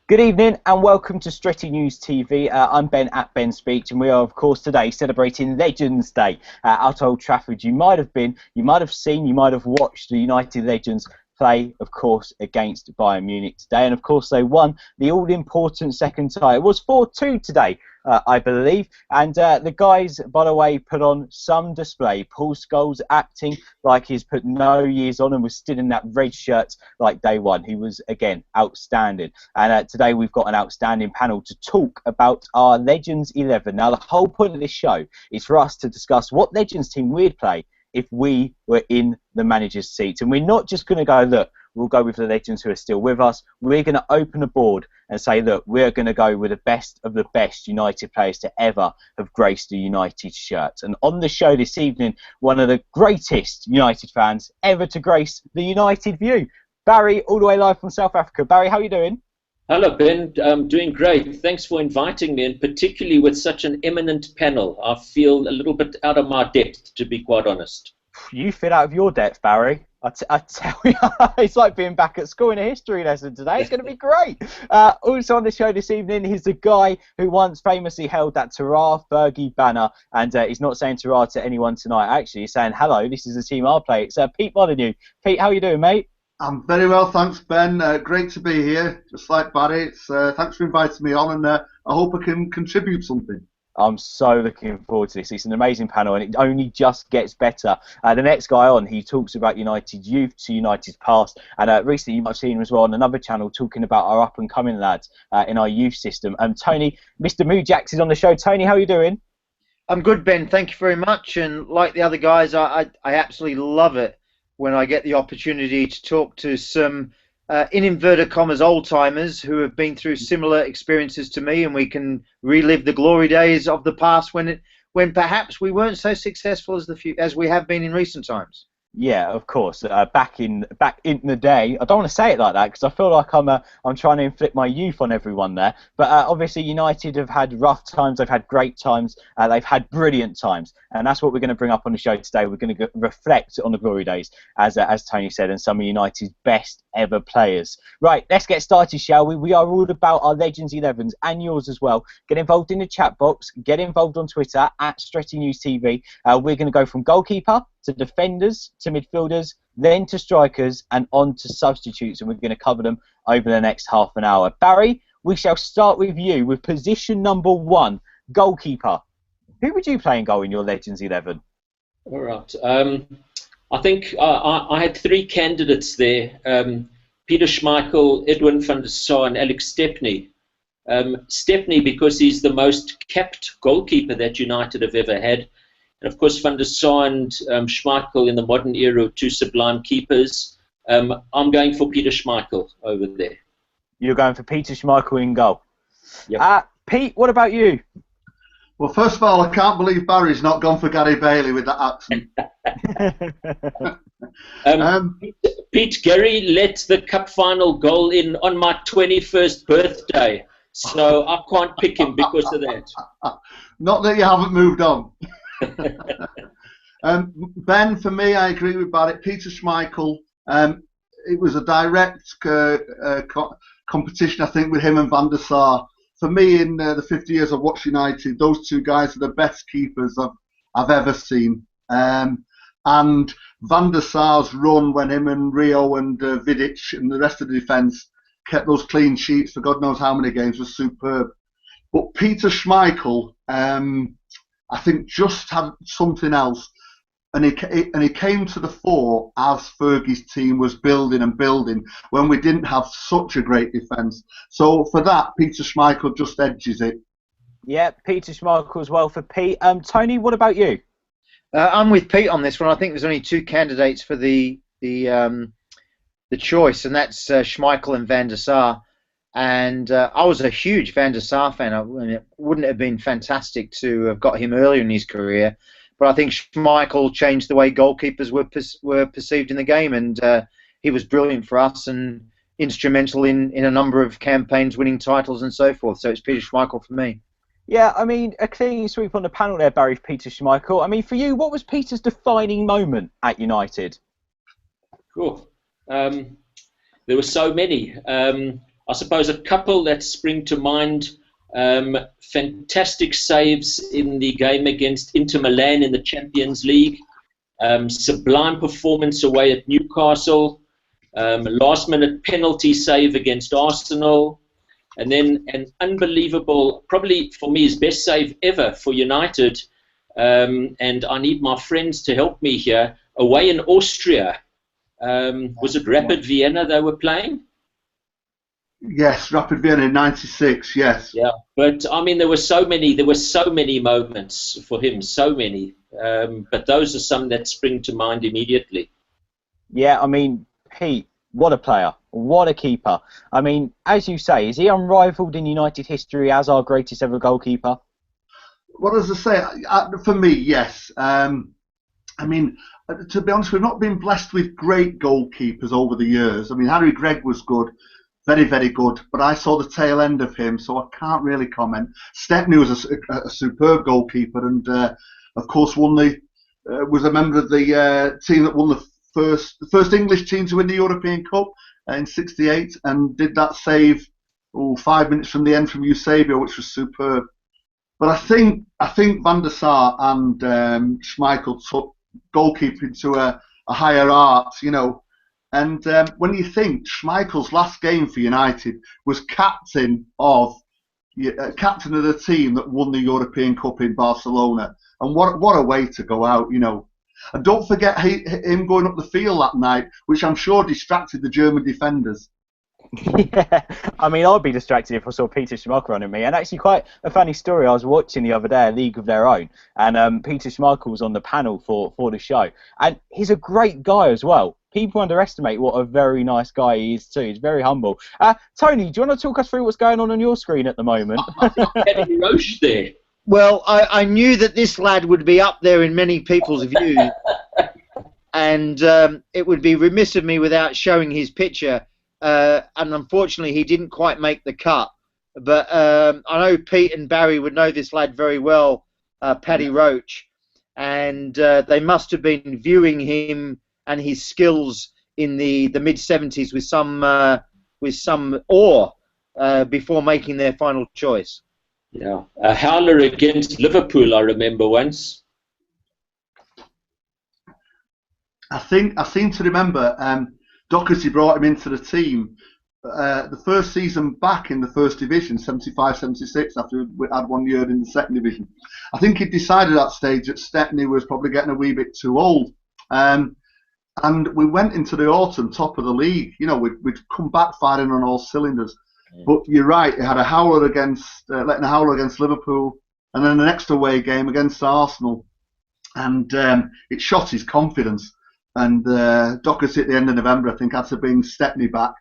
Good evening and welcome to Stretty News TV. I'm Ben at Ben Speech, and we are, of course, today celebrating Legends Day at Old Trafford. You might have been, you might have seen, you might have watched the United Legends play, of course, against Bayern Munich today. And, of course, they won the all-important second tie. It was 4-2 today, I believe. And the guys, by the way, put on some display. Paul Scholes acting like he's put no years on and was still in that red shirt like day one. He was, again, outstanding. And today we've got an outstanding panel to talk about our Legends 11. Now, the whole point of this show is for us to discuss what Legends team we'd play if we were in the manager's seat. And we're not just going to go, look, we'll go with the legends who are still with us. We're going to open a board and say, look, we're going to go with the best of the best United players to ever have graced the United shirt. And on the show this evening, one of the greatest United fans ever to grace the United view, Barry, all the way live from South Africa. Barry, how are you doing? Hello, Ben. I'm doing great. Thanks for inviting me, and particularly with such an eminent panel. I feel a little bit out of my depth, to be quite honest. You fit out of your depth, Barry. I tell you, it's like being back at school in a history lesson today. It's going to be great. Also on the show this evening, he's the guy who once famously held that Terrar Fergie banner, and he's not saying Terrar to anyone tonight. Actually, he's saying, hello, this is the team I'll play. It's Pete Molyneux. Pete, how are you doing, mate? I'm very well, thanks, Ben. Great to be here, just like Barry. Thanks for inviting me on, and I hope I can contribute something. I'm so looking forward to this. It's an amazing panel, and it only just gets better. The next guy on, he talks about United youth to United's past, and recently you might have seen him as well on another channel talking about our up-and-coming lads in our youth system. Tony, Mr. Mujax is on the show. Tony, how are you doing? I'm good, Ben. Thank you very much. And like the other guys, I absolutely love it when I get the opportunity to talk to some, in inverted commas, old-timers who have been through similar experiences to me, and we can relive the glory days of the past when perhaps we weren't so successful as we have been in recent times. Yeah, of course. Back in the day, I don't want to say it like that because I feel like I'm trying to inflict my youth on everyone there. But obviously, United have had rough times, they've had great times, they've had brilliant times, and that's what we're going to bring up on the show today. We're going to reflect on the glory days, as Tony said, and some of United's best ever players. Right, let's get started, shall we? We are all about our Legends 11s and yours as well. Get involved in the chat box. Get involved on Twitter at Stretty News TV. We're going to go from goalkeeper to defenders, to midfielders, then to strikers, and on to substitutes, and we're going to cover them over the next half an hour. Barry, we shall start with you with position number 1, goalkeeper. Who would you play in goal in your Legends 11? All right. I think I had 3 candidates there. Peter Schmeichel, Edwin van der Sar, and Alex Stepney. Stepney because he's the most capped goalkeeper that United have ever had. And of course, Van der Sar and Schmeichel in the modern era are 2 sublime keepers. I'm going for Peter Schmeichel over there. You're going for Peter Schmeichel in goal. Yep. Pete, what about you? Well, first of all, I can't believe Barry's not gone for Gary Bailey with that accent. Pete, Gary let the cup final goal in on my 21st birthday, so I can't pick him because of that. Not that you haven't moved on. Ben, for me, I agree with Barrett. Peter Schmeichel, it was a direct competition, I think, with him and Van der Sar. For me, in the 50 years I've watched United, those 2 guys are the best keepers I've ever seen. And Van der Sar's run when him and Rio and Vidic and the rest of the defence kept those clean sheets for God knows how many games was superb. But Peter Schmeichel, I think, just had something else, and he came to the fore as Fergie's team was building and building when we didn't have such a great defence. So for that, Peter Schmeichel just edges it. Yeah, Peter Schmeichel as well for Pete. Tony, what about you? I'm with Pete on this one. I think there's only 2 candidates for the choice, and that's Schmeichel and Van der Sar. And I was a huge Van der Sar fan. It wouldn't have been fantastic to have got him earlier in his career, but I think Schmeichel changed the way goalkeepers were perceived in the game, and he was brilliant for us and instrumental in a number of campaigns, winning titles and so forth. So it's Peter Schmeichel for me. Yeah, I mean, a clean sweep on the panel there, Barry, Peter Schmeichel. I mean, for you, what was Peter's defining moment at United? Cool. There were so many. I suppose a couple that spring to mind. Fantastic saves in the game against Inter Milan in the Champions League. Sublime performance away at Newcastle. Last-minute penalty save against Arsenal. And then an unbelievable, probably for me, his best save ever for United. And I need my friends to help me here. Away in Austria. Was it Rapid Vienna they were playing? Yes, Rapid Vienna in '96. Yes. Yeah, but I mean, there were so many moments for him, so many. But those are some that spring to mind immediately. Yeah, I mean, Pete, what a player, what a keeper. I mean, as you say, is he unrivaled in United history as our greatest ever goalkeeper? Well, as I say, for me, yes. I mean, to be honest, we've not been blessed with great goalkeepers over the years. I mean, Harry Gregg was good. Very, very good, but I saw the tail end of him, so I can't really comment. Stepney was a superb goalkeeper, and of course was a member of the team that won the first English team to win the European Cup in '68, and did that save 5 minutes from the end from Eusebio, which was superb. But I think Van der Sar and Schmeichel took goalkeeping to a higher art, you know. And when you think Schmeichel's last game for United was captain of the team that won the European Cup in Barcelona, and what a way to go out, you know. And don't forget him going up the field that night, which I'm sure distracted the German defenders. Yeah, I mean, I'd be distracted if I saw Peter Schmeichel running me. And actually, quite a funny story. I was watching the other day, A League of Their Own, and Peter Schmeichel was on the panel for the show. And he's a great guy as well. People underestimate what a very nice guy he is too. He's very humble. Tony, do you want to talk us through what's going on your screen at the moment? I think Paddy Roche there. Well, I knew that this lad would be up there in many people's views, and it would be remiss of me without showing his picture. And unfortunately, he didn't quite make the cut. But I know Pete and Barry would know this lad very well, Paddy Roche, and they must have been viewing him and his skills in the mid-'70s with some awe before making their final choice. Yeah, a howler against Liverpool, I remember once. I seem to remember Doherty brought him into the team the first season back in the first division, 75-76, after we had 1 year in the second division. I think he decided at that stage that Stepney was probably getting a wee bit too old. And we went into the autumn top of the league. You know, we'd come back firing on all cylinders. Yeah. But you're right, it had a howler letting a howler against Liverpool, and then the next away game against Arsenal. And it shot his confidence. And Doherty at the end of November, I think, had to bring Stepney back.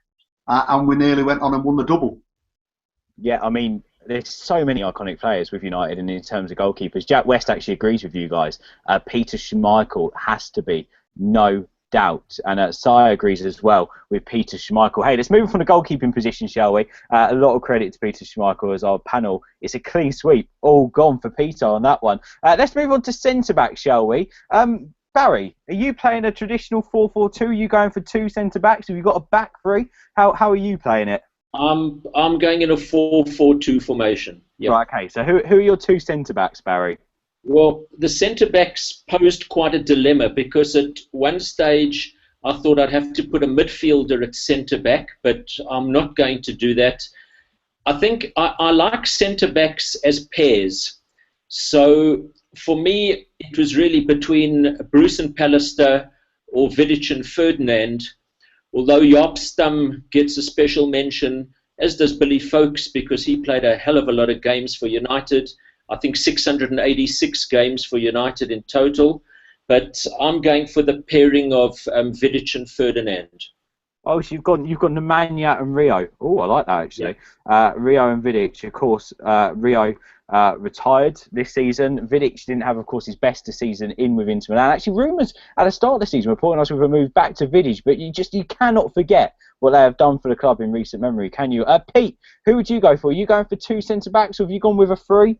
And we nearly went on and won the double. Yeah, I mean, there's so many iconic players with United, and in terms of goalkeepers, Jack West actually agrees with you guys. Peter Schmeichel has to be, no doubt, and Sai agrees as well with Peter Schmeichel. Hey, let's move from the goalkeeping position, shall we? A lot of credit to Peter Schmeichel as our panel. It's a clean sweep, all gone for Peter on that one. Let's move on to centre-back, shall we? Barry, are you playing a traditional 4-4-2? Are you going for two centre-backs? Have you got a back three? How are you playing it? I'm going in a 4-4-2 formation. Yep. Right, okay, so who are your two centre-backs, Barry? Well, the centre-backs posed quite a dilemma because at one stage I thought I'd have to put a midfielder at centre-back, but I'm not going to do that. I think I like centre-backs as pairs. So for me, it was really between Bruce and Pallister or Vidic and Ferdinand, although Jaap Stam gets a special mention, as does Billy Foulkes, because he played a hell of a lot of games for United. I think 686 games for United in total. But I'm going for the pairing of Vidic and Ferdinand. Oh, so you've got Nemanja and Rio. Oh, I like that, actually. Yeah. Rio and Vidic, of course. Rio retired this season. Vidic didn't have, of course, his best season in with Inter Milan. Actually, rumours at the start of the season were pointing us with a move back to Vidic, but you cannot forget what they have done for the club in recent memory, can you? Pete, who would you go for? Are you going for two centre-backs, or have you gone with a three?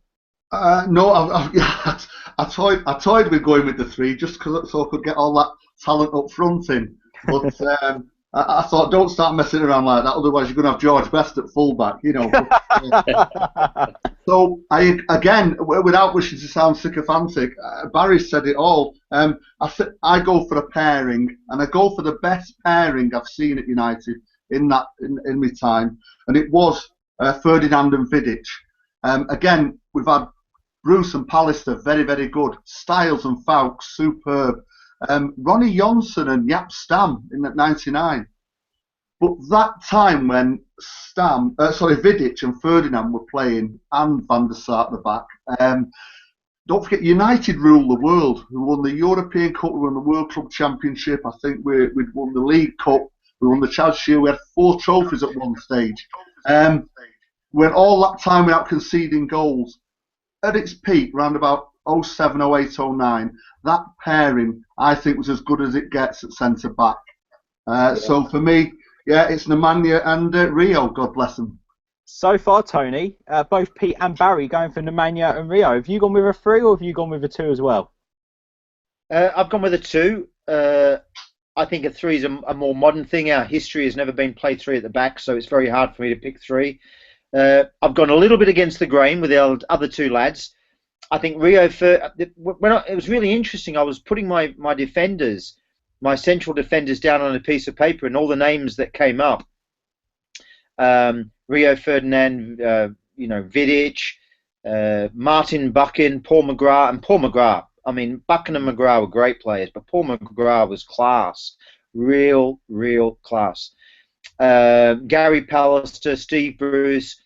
No, I toyed with going with the three just so I could get all that talent up front in. But I thought, don't start messing around like that, otherwise you're going to have George Best at fullback, you know. So again, without wishing to sound sycophantic, Barry said it all. I go for a pairing, and I go for the best pairing I've seen at United in my time, and it was Ferdinand and Vidic. Again, we've had Bruce and Pallister, very, very good. Styles and Fowkes, superb. Ronnie Johnson and Jaap Stam in that '99. But that time when Vidic and Ferdinand were playing, and Van der Sar at the back, don't forget, United ruled the world. We won the European Cup, we won the World Club Championship. I think we'd won the League Cup, we won the Chad Shield. We had 4 trophies at one stage. We had all that time without conceding goals. At its peak, round about 07, 08, 09, that pairing, I think, was as good as it gets at centre-back. So for me, yeah, it's Nemanja and Rio, God bless them. So far, Tony, both Pete and Barry going for Nemanja and Rio. Have you gone with a 3 or have you gone with a 2 as well? I've gone with a 2. I think a 3 is a more modern thing. Our history has never been play 3 at the back, so it's very hard for me to pick 3. I've gone a little bit against the grain with the other 2 lads. I think Rio, it was really interesting. I was putting my defenders, my central defenders, down on a piece of paper, and all the names that came up. Rio Ferdinand, Vidic, Martin Buchan, Paul McGrath. I mean, Buchan and McGrath were great players, but Paul McGrath was class, real class. Gary Pallister, Steve Bruce.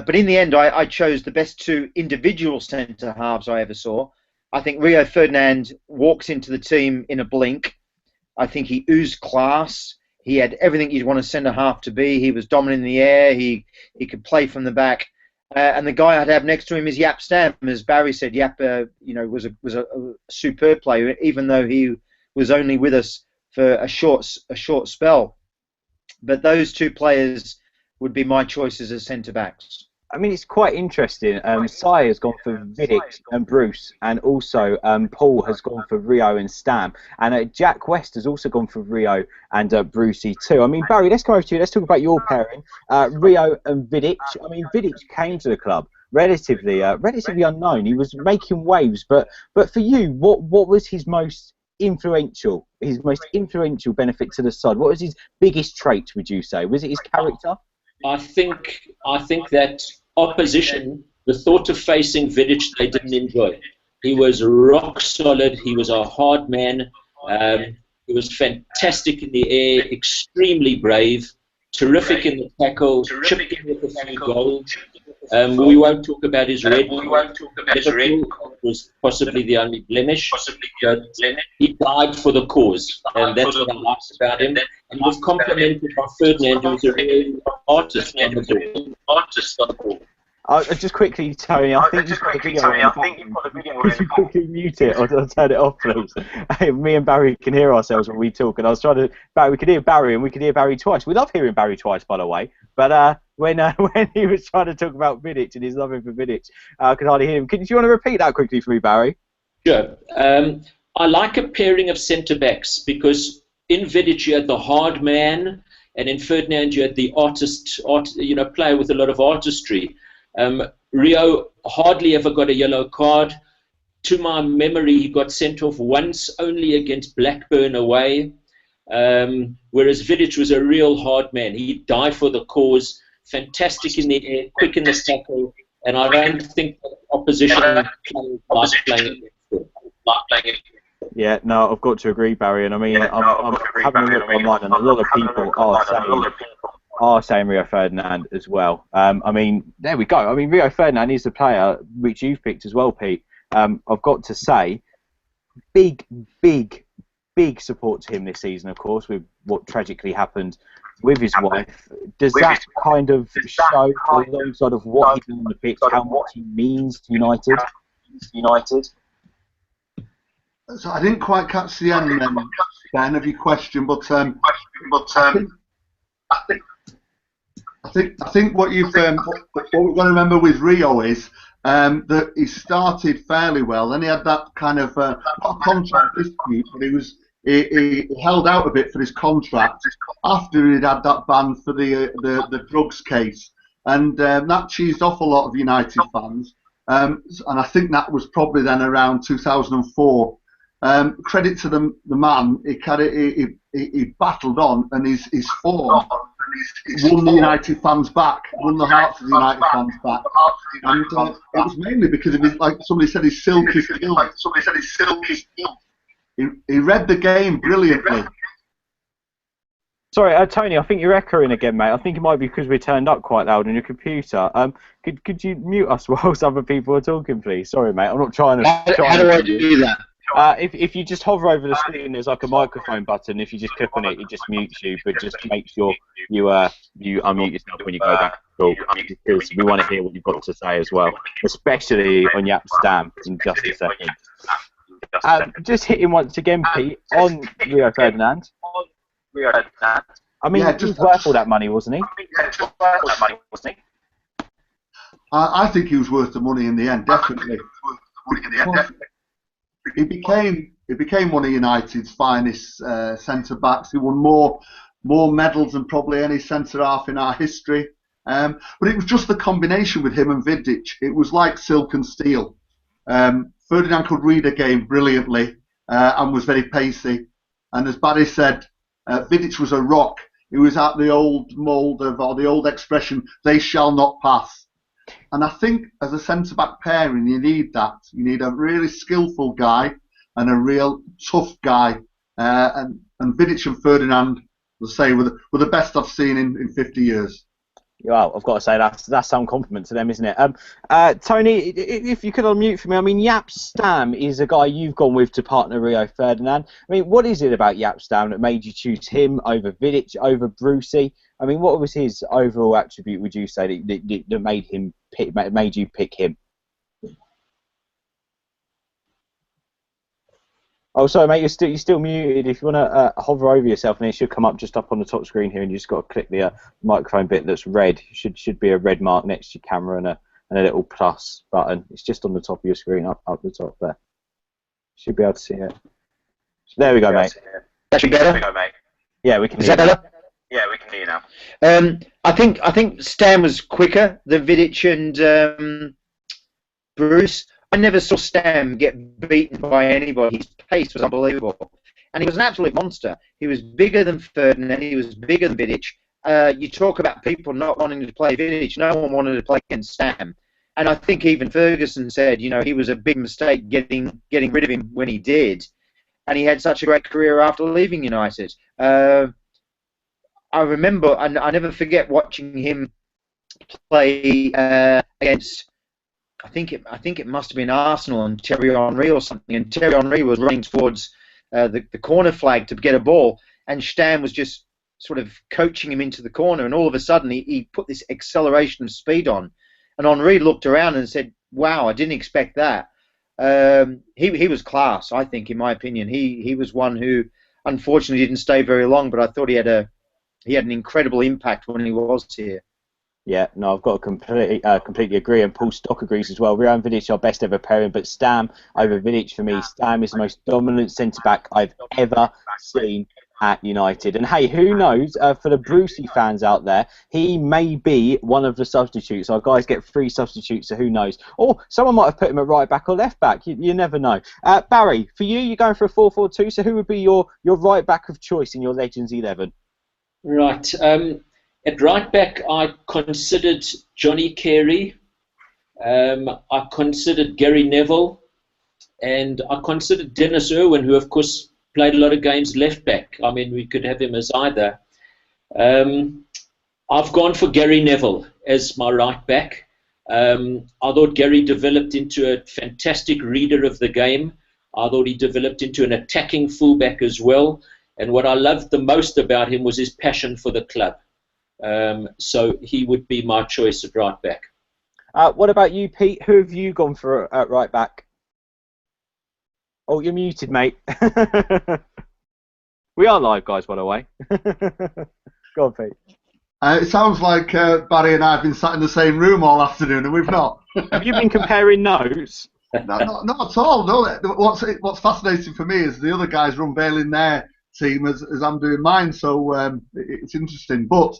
But in the end, I chose the best 2 individual centre halves I ever saw. I think Rio Ferdinand walks into the team in a blink. I think he oozed class. He had everything you'd want a centre half to be. He was dominant in the air. He could play from the back. And the guy I'd have next to him is Jaap Stam. As Barry said, Jaap, was a superb player, even though he was only with us for a short spell. But those 2 players would be my choices as centre backs. I mean, it's quite interesting. Sai has gone for Vidic and Bruce, and also Paul has gone for Rio and Stam, and Jack West has also gone for Rio and Brucey too. I mean, Barry, let's come over to you. Let's talk about your pairing, Rio and Vidic. I mean, Vidic came to the club relatively unknown. He was making waves, but for you, what was his most influential benefit to the side? What was his biggest trait, would you say? Was it his character? I think that opposition, the thought of facing Vidic, they didn't enjoy. He was rock solid. He was a hard man. He was fantastic in the air, extremely brave, terrific in the tackle, chipped in with a few goals. We won't talk about his red. It was possibly the only blemish. But he died for the cause, and that's what I liked about him. And he was complimented by Ferdinand, who was a real artist on the ball. Just quickly, Tony, I think you've got a video. Could you quickly mute it or turn it off, please? Me and Barry can hear ourselves when we talk, and I was trying to. We could hear Barry, and we could hear Barry twice. We love hearing Barry twice, by the way. But when he was trying to talk about Vidic and his loving for Vidic, I could hardly hear him. Do you want to repeat that quickly for me, Barry? Sure. I like a pairing of centre backs because in Vidic you had the hard man, and in Ferdinand you had the artist, player with a lot of artistry. Rio hardly ever got a yellow card. To my memory, he got sent off once, only against Blackburn away. Whereas Vidic was a real hard man. He died for the cause, fantastic in the air, quick in the tackle, and I don't think the opposition liked playing it. Yeah, no, I've got to agree, Barry. And I mean, I'm having a look online, and a lot of people are saying Rio Ferdinand as well. I mean, there we go. I mean, Rio Ferdinand is the player which you've picked as well, Pete. I've got to say, big support to him this season, of course, with what tragically happened with his wife. Does that kind of show, alongside of what he did on the pitch, how much he means to United? So I didn't quite catch the end then, Ben, of your question, but I think what we're going to remember with Rio is that he started fairly well. Then he had that kind of not a contract dispute, but he he held out a bit for his contract after he'd had that ban for the drugs case, and that cheesed off a lot of United fans. And I think that was probably then around 2004. Credit to the man, he battled on, and his form won the United fans back, won the hearts of the United fans back. And it was mainly because of his, like somebody said, his silky skills. He read the game brilliantly. Sorry, Tony, I think you're echoing again, mate. I think it might be because we turned up quite loud on your computer. Could you mute us whilst other people are talking, please? Sorry, mate. I'm not trying to. How do I do that? If you just hover over the screen, there's like a microphone button. If you just click on it, it just mutes you. But just make sure you unmute yourself when you go back to talk, because we want to hear what you've got to say as well, especially on Jaap Stam in just a second. Just hitting once again, Pete, on Rio Ferdinand. I mean, he was worth all that money, wasn't he? I think he was worth the money in the end, definitely. He became one of United's finest centre backs. He won more medals than probably any centre half in our history. But it was just the combination with him and Vidic. It was like silk and steel. Ferdinand could read a game brilliantly and was very pacey. And as Barry said, Vidic was a rock. He was at the old mould of, or the old expression, they shall not pass. And I think as a centre-back pairing, you need that. You need a really skillful guy and a real tough guy. And Vidic and Ferdinand, I'll say, were the best I've seen in 50 years. Well, I've got to say that's some compliment to them, isn't it? Tony, if you could unmute for me. I mean, Jaap Stam is a guy you've gone with to partner Rio Ferdinand. I mean, what is it about Jaap Stam that made you choose him over Vidic, over Brucey? I mean, what was his overall attribute, would you say, that made you pick him? Oh, sorry, mate, you're still muted. If you want to hover over yourself, and it should come up just up on the top screen here, and you just got to click the microphone bit that's red. Should be a red mark next to your camera and a little plus button. It's just on the top of your screen, up the top there. Should be able to see it. There we go, mate. That should be better. Yeah, we can. Is that better? Yeah, we can hear you now. I think Stam was quicker than Vidic and Bruce. I never saw Stam get beaten by anybody. His pace was unbelievable. And he was an absolute monster. He was bigger than Ferdinand. He was bigger than Vidic. You talk about people not wanting to play Vidic. No one wanted to play against Stam. And I think even Ferguson said, he was a big mistake getting rid of him when he did. And he had such a great career after leaving United. I remember, and I never forget watching him play against... I think it must have been Arsenal and Thierry Henry or something, and Thierry Henry was running towards the corner flag to get a ball, and Stam was just sort of coaching him into the corner, and all of a sudden he put this acceleration of speed on, and Henry looked around and said, "Wow, I didn't expect that." He was class, I think, in my opinion. He was one who unfortunately didn't stay very long, but I thought he had an incredible impact when he was here. Yeah, no, I've got to completely agree, and Paul Stock agrees as well. Rio and Vidic are best ever pairing, but Stam over Vidic for me. Stam is the most dominant centre-back I've ever seen at United. And hey, who knows, for the Brucey fans out there, he may be one of the substitutes. Our guys get 3 substitutes, so who knows? Or someone might have put him at right back or left back. You never know. Barry, for you, you're going for a 4-4-2, so who would be your right back of choice in your Legends 11? Right. At right back, I considered Johnny Carey, I considered Gary Neville, and I considered Dennis Irwin, who of course played a lot of games left back. I mean, we could have him as either. I've gone for Gary Neville as my right back. I thought Gary developed into a fantastic reader of the game. I thought he developed into an attacking fullback as well. And what I loved the most about him was his passion for the club. So he would be my choice at right back. What about you, Pete? Who have you gone for at right back? Oh, you're muted, mate. We are live, guys, by the way. Go on, Pete. It sounds like Barry and I have been sat in the same room all afternoon, and we've not. Have you been comparing notes? No, not at all. No, what's fascinating for me is the other guys run bailing their team as I'm doing mine. So it's interesting. But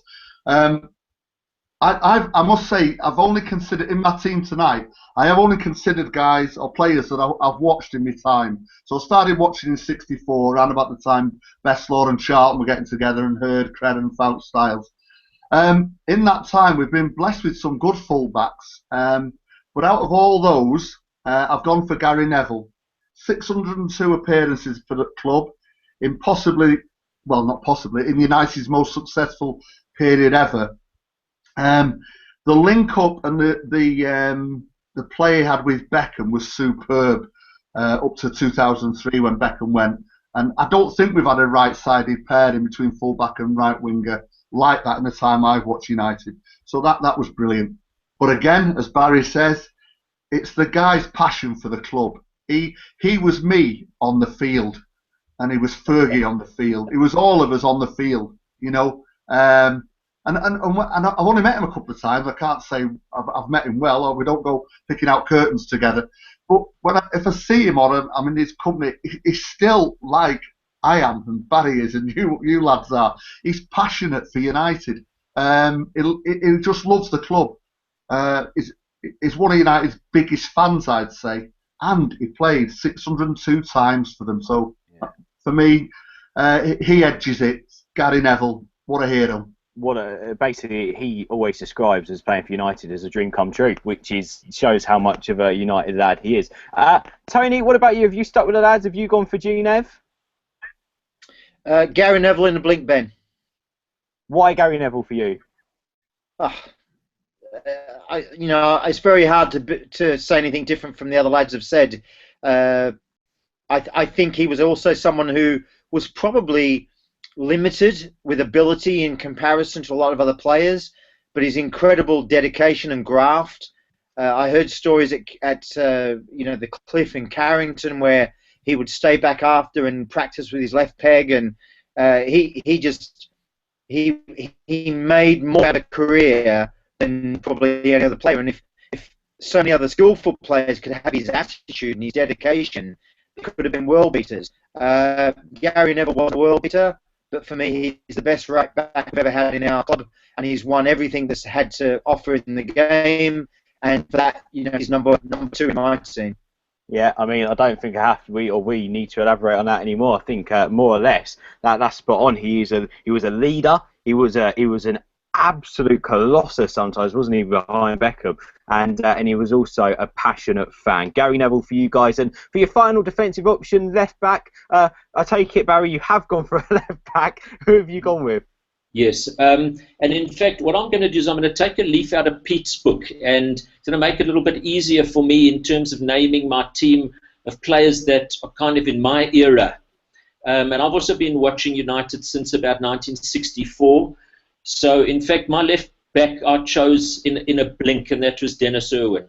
I must say I've only considered in my team tonight. I have only considered guys or players that I've watched in my time. So I started watching in '64, around about the time Bestlaw and Charlton were getting together, and Hurd, Cred, and Fount Styles. In that time, we've been blessed with some good fullbacks. But out of all those, I've gone for Gary Neville. 602 appearances for the club in in United's most successful period ever. The link up and the play he had with Beckham was superb up to 2003 when Beckham went. And I don't think we've had a right-sided pairing between fullback and right winger like that in the time I've watched United. So that was brilliant. But again, as Barry says, it's the guy's passion for the club. He was me on the field, and he was Fergie on the field. It was all of us on the field, you know. And I've only met him a couple of times. I can't say I've met him well, or we don't go picking out curtains together. But if I see him or I'm in his company, he's still like I am, and Barry is, and you lads are. He's passionate for United. He just loves the club. He's one of United's biggest fans, I'd say, and he played 602 times for them. So for me, he edges it. Gary Neville, what a hero. Basically, he always describes as playing for United as a dream come true, which shows how much of a United lad he is. Tony, what about you? Have you stuck with the lads? Have you gone for G-Nev? Gary Neville in the blink, Ben. Why Gary Neville for you? It's very hard to say anything different from the other lads have said. I think he was also someone who was probably limited with ability in comparison to a lot of other players, but his incredible dedication and graft. I heard stories at the Cliff in Carrington where he would stay back after and practice with his left peg, and he made more out of a career than probably any other player. And if so many other skillful players could have his attitude and his dedication, they could have been world beaters. Gary Neville was a world beater, but for me, he's the best right back I've ever had in our club, and he's won everything that's had to offer in the game. And for that, he's number two in my team. Yeah, I mean, I don't think we need to elaborate on that anymore. I think more or less that's spot on. He was a leader. He was an absolute colossus sometimes, wasn't he, behind Beckham? And he was also a passionate fan. Gary Neville for you guys. And for your final defensive option, left back, I take it, Barry, you have gone for a left back. Who have you gone with? Yes, and in fact, what I'm going to do is I'm going to take a leaf out of Pete's book and it's going to make it a little bit easier for me in terms of naming my team of players that are kind of in my era. And I've also been watching United since about 1964. So, in fact, my left back I chose in a blink, and that was Dennis Irwin.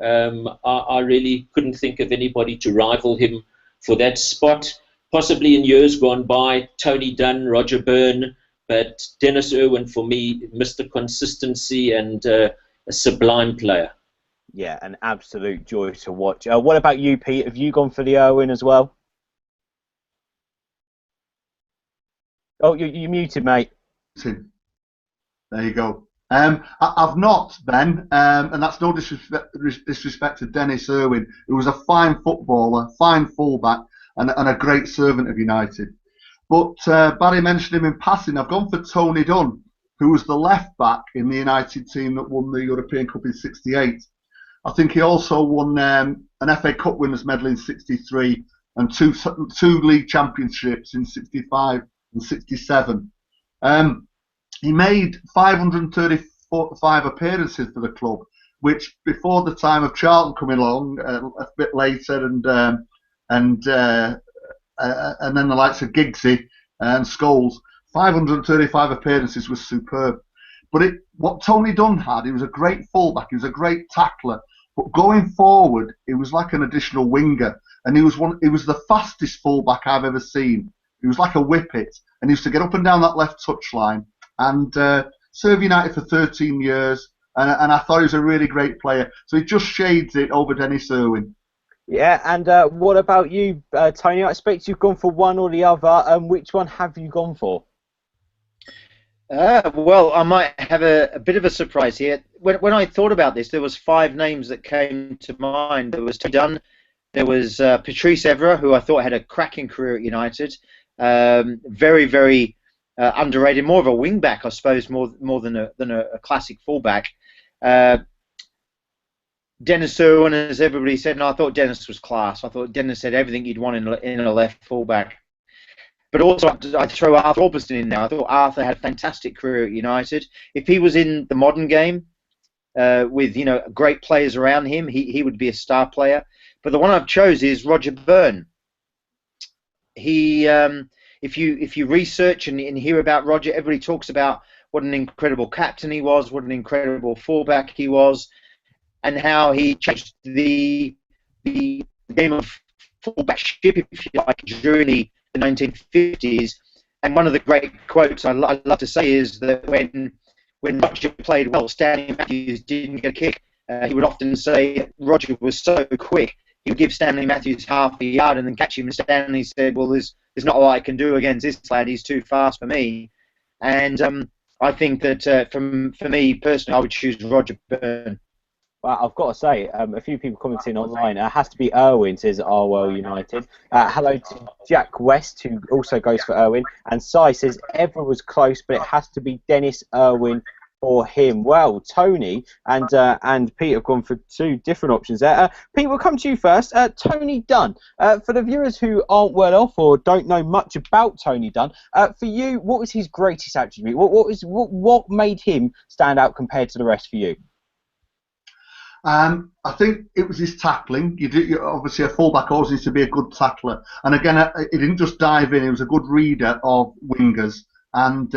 I really couldn't think of anybody to rival him for that spot. Possibly in years gone by, Tony Dunn, Roger Byrne, but Dennis Irwin for me, Mr. Consistency and a sublime player. Yeah, an absolute joy to watch. What about you, Pete? Have you gone for the Irwin as well? Oh, you muted, mate. There you go. I've not, Ben, and that's no disrespect to Dennis Irwin, who was a fine footballer, fine fullback, and a great servant of United. But Barry mentioned him in passing. I've gone for Tony Dunn, who was the left back in the United team that won the European Cup in '68. I think he also won an FA Cup winners' medal in '63 and two league championships in '65 and '67. He made 535 appearances for the club, which before the time of Charlton coming along a bit later, and then the likes of Giggsy and Scholes, 535 appearances was superb. But what Tony Dunn had, he was a great fullback, he was a great tackler, but going forward, he was like an additional winger, and he was the fastest fullback I've ever seen. He was like a whippet, and he used to get up and down that left touchline and serve United for 13 years, and I thought he was a really great player. So he just shades it over Dennis Irwin. Yeah, and what about you, Tony? I expect you've gone for one or the other. Which one have you gone for? Well, I might have a bit of a surprise here. When I thought about this, there was five names that came to mind. There was Tony Dunn, there was Patrice Evra, who I thought had a cracking career at United. Very, very underrated, more of a wing back, I suppose, more than a classic fullback. Uh, Dennis Irwin, as everybody said, and I thought Dennis was class. I thought Dennis had everything you'd want in a left fullback. But also, I throw Arthur Orbiston in there. I thought Arthur had a fantastic career at United. If he was in the modern game with great players around him, he would be a star player. But the one I've chose is Roger Byrne. He, if you research and hear about Roger, everybody talks about what an incredible captain he was, what an incredible fullback he was, and how he changed the game of fullbackship, if you like, during the 1950s. And one of the great quotes I love to say is that when Roger played well, Stanley Matthews didn't get a kick. He would often say Roger was so quick, he would give Stanley Matthews half a yard and then catch him. And Stanley said, "Well, there's not a lot I can do against this lad. He's too fast for me." And I think that for me personally, I would choose Roger Byrne. Well, I've got to say, a few people commenting online. It has to be Irwin, says Arwell United. Hello to Jack West, who also goes for Irwin. And Sai says, Evra was close, but it has to be Dennis Irwin for him. Well, Tony and Pete have gone for two different options there. Pete, we'll come to you first. Tony Dunn. For the viewers who aren't well off or don't know much about Tony Dunn, for you, what was his greatest attribute? What made him stand out compared to the rest for you? I think it was his tackling. Obviously, a fullback always needs to be a good tackler. And again, he didn't just dive in. He was a good reader of wingers, and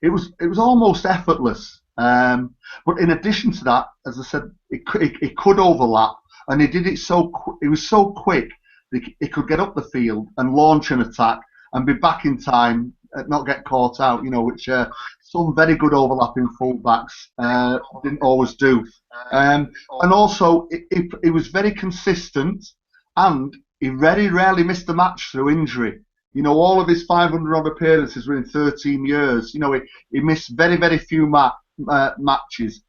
it was almost effortless. But in addition to that, as I said, it could overlap, and he did it he was so quick that he could get up the field and launch an attack and be back in time, not get caught out. Which some very good overlapping fullbacks didn't always do. And also, he was very consistent, and he very rarely missed a match through injury. All of his 500 odd appearances were in 13 years. He missed very, very few matches.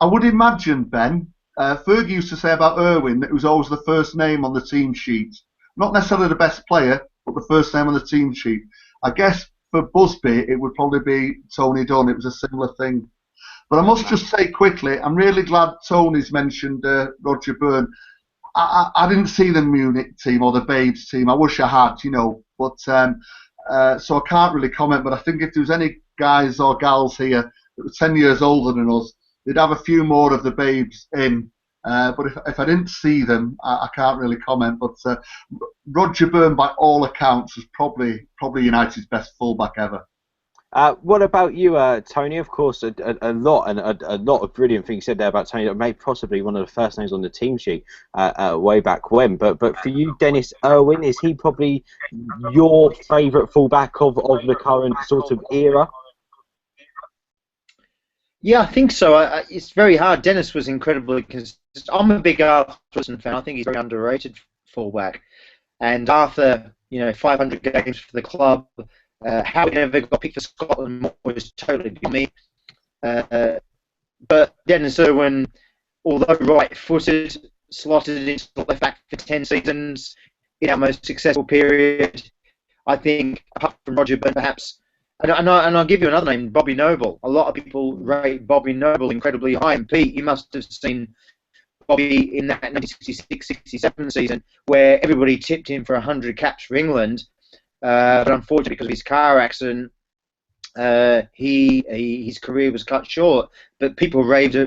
I would imagine, Ben, Fergie used to say about Irwin that it was always the first name on the team sheet. Not necessarily the best player, but the first name on the team sheet. I guess for Busby, it would probably be Tony Dunn. It was a similar thing. But I must just say quickly, I'm really glad Tony's mentioned Roger Byrne. I didn't see the Munich team or the Babes team. I wish I had, But so I can't really comment. But I think if there was any guys or gals here that were 10 years older than us, they'd have a few more of the Babes in. But if I didn't see them, I can't really comment. But Roger Byrne, by all accounts, was probably United's best fullback ever. What about you, Tony? Of course, a lot of brilliant things said there about Tony. That made possibly one of the first names on the team sheet way back when. But for you, Dennis Irwin, is he probably your favourite fullback of the current sort of era? Yeah, I think so. It's very hard. Dennis was incredibly consistent. I'm a big Arthur Orbiston fan. I think he's a very underrated fullback. And Arthur, 500 games for the club. How he never got picked for Scotland was totally beyond me. But Dennis Irwin, although right-footed, slotted into left back for 10 seasons in our most successful period. I think, apart from Roger Byrne, perhaps. And I'll give you another name, Bobby Noble. A lot of people rate Bobby Noble incredibly high. And Pete, you must have seen Bobby in that 1966-67 season where everybody tipped him for 100 caps for England. But unfortunately, because of his car accident, his career was cut short. But people raved,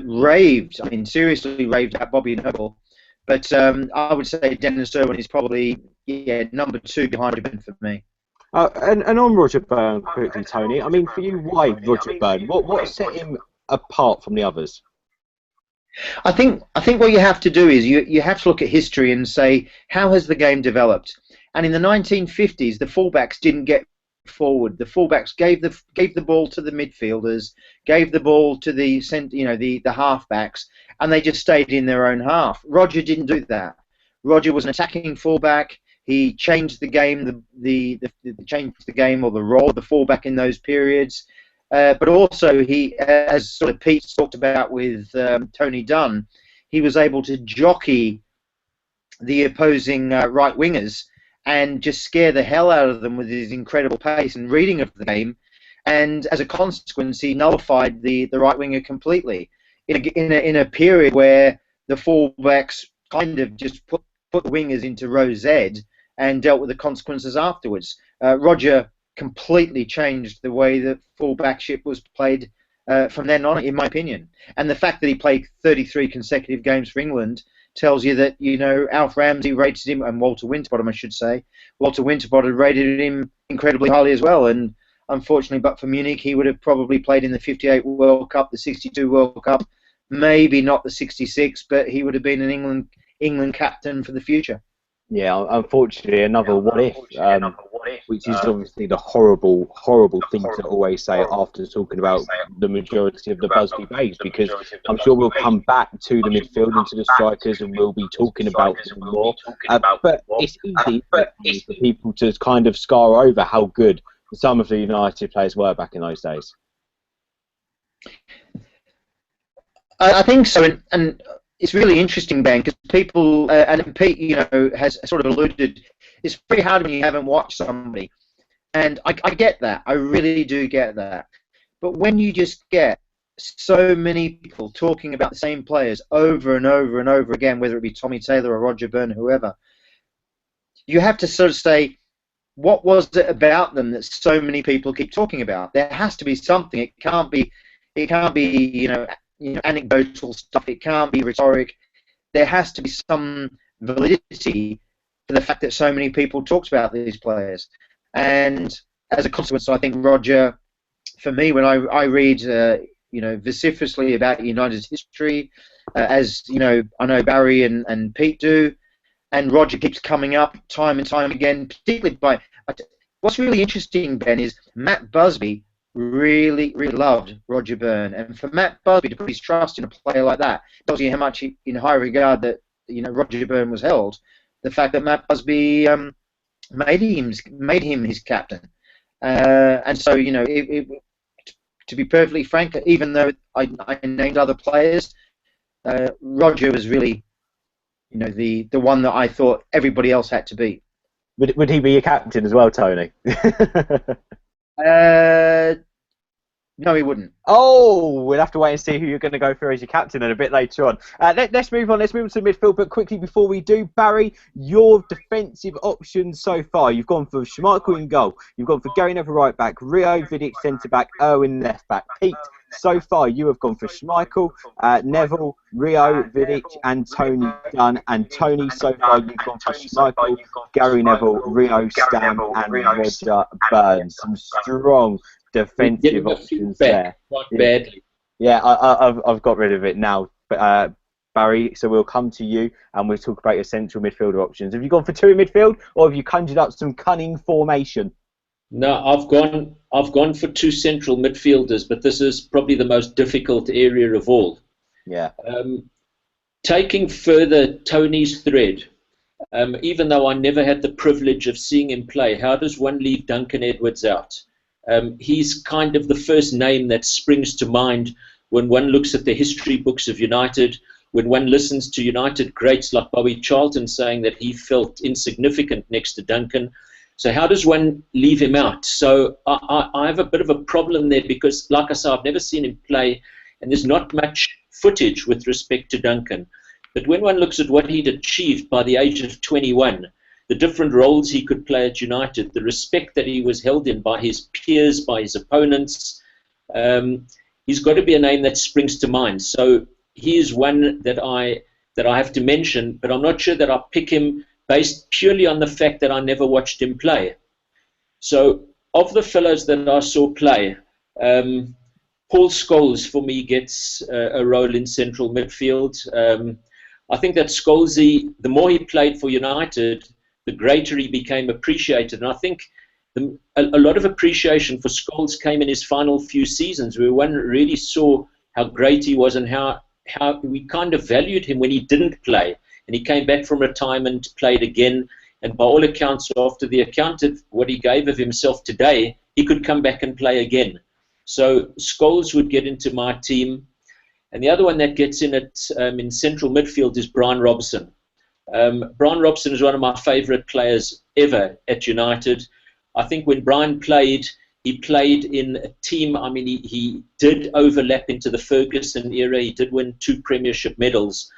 seriously raved at Bobby Noble. But I would say Dennis Irwin is probably number 2 behind him for me. And on Roger Byrne, quickly, Tony. I mean, for you, why Roger Byrne? What set him apart from the others? I think what you have to do is you have to look at history and say, how has the game developed? And in the 1950s, the fullbacks didn't get forward. The fullbacks gave the ball to the midfielders, gave the ball to the halfbacks, and they just stayed in their own half. Roger didn't do that. Roger was an attacking fullback. He changed the game, changed the game or the role of the fullback in those periods. But also, he, as sort of Pete talked about with Tony Dunn, he was able to jockey the opposing right wingers and just scare the hell out of them with his incredible pace and reading of the game. And as a consequence, he nullified the right winger completely in a period where the fullbacks kind of just put the wingers into row Z and dealt with the consequences afterwards. Roger completely changed the way that fullbackship was played from then on, in my opinion. And the fact that he played 33 consecutive games for England tells you that, you know, Alf Ramsey rated him, and Walter Winterbottom, I should say. Walter Winterbottom rated him incredibly highly as well. And unfortunately, but for Munich, he would have probably played in the 58 World Cup, the 62 World Cup, maybe not the 66, but he would have been an England captain for the future. Yeah, unfortunately, another what if, which is obviously the horrible, horrible thing to always say after talking about the majority of the Busby Babes, because I'm sure we'll come back to the midfield and to the strikers and we'll be talking about them more. But it's easy for people to kind of scar over how good some of the United players were back in those days. I think so, and it's really interesting, Ben, because people, and Pete, you know, has sort of alluded, it's very hard when you haven't watched somebody. And I get that. I really do get that. But when you just get so many people talking about the same players over and over and over again, whether it be Tommy Taylor or Roger Byrne, whoever, you have to sort of say, what was it about them that so many people keep talking about? There has to be something. It can't be, you know, anecdotal stuff. It can't be rhetoric. There has to be some validity to the fact that so many people talked about these players. And as a consequence, I think Roger, for me, when I read, you know, vociferously about United's history, as you know, I know Barry and Pete do, and Roger keeps coming up time and time again. Particularly by what's really interesting, Ben, is Matt Busby really loved Roger Byrne, and for Matt Busby to put his trust in a player like that tells you how much in high regard that, you know, Roger Byrne was held. The fact that Matt Busby made him his captain, and so, you know, to be perfectly frank, even though I named other players, Roger was really, you know, the one that I thought everybody else had to beat. Would he be your captain as well, Tony? No, he wouldn't. Oh, we'll have to wait and see who you're going to go for as your captain in a bit later on. Let's move on. Let's move on to the midfield. But quickly before we do, Barry, your defensive options so far. You've gone for Schmeichel in goal. You've gone for Gary Neville right back, Rio, Vidic centre back, Irwin left back. Pete, so far you have gone for Schmeichel, Neville, Rio, Vidic and Tony Dunn. And Tony, so far you've gone for Schmeichel, Gary Neville, Rio, Stam and Roger Byrne. Some strong defensive options there. Quite badly. Yeah, I've got rid of it now, Barry. So we'll come to you and we'll talk about your central midfielder options. Have you gone for two in midfield, or have you conjured up some cunning formation? No, I've gone for two central midfielders, but this is probably the most difficult area of all. Yeah. Taking further Tony's thread, even though I never had the privilege of seeing him play, how does one leave Duncan Edwards out? He's kind of the first name that springs to mind when one looks at the history books of United, when one listens to United greats like Bobby Charlton saying that he felt insignificant next to Duncan. So how does one leave him out? So I have a bit of a problem there because, like I said, I've never seen him play, and there's not much footage with respect to Duncan. But when one looks at what he'd achieved by the age of 21, the different roles he could play at United, the respect that he was held in by his peers, by his opponents, he's got to be a name that springs to mind. So he is one that I have to mention, but I'm not sure that I'll pick him based purely on the fact that I never watched him play. So of the fellows that I saw play, Paul Scholes for me gets a role in central midfield. I think that Scholesy, the more he played for United, the greater he became appreciated. And I think a lot of appreciation for Scholes came in his final few seasons, where one really saw how great he was and how we kind of valued him when he didn't play. and he came back from retirement, played again, and by all accounts, after the account of what he gave of himself today, he could come back and play again. So Scholes would get into my team. And the other one that gets in in central midfield is Brian Robson. Brian Robson is one of my favourite players ever at United. I think when Brian played, he played in a team, I mean, he did overlap into the Ferguson era. He did win 2 premiership medals.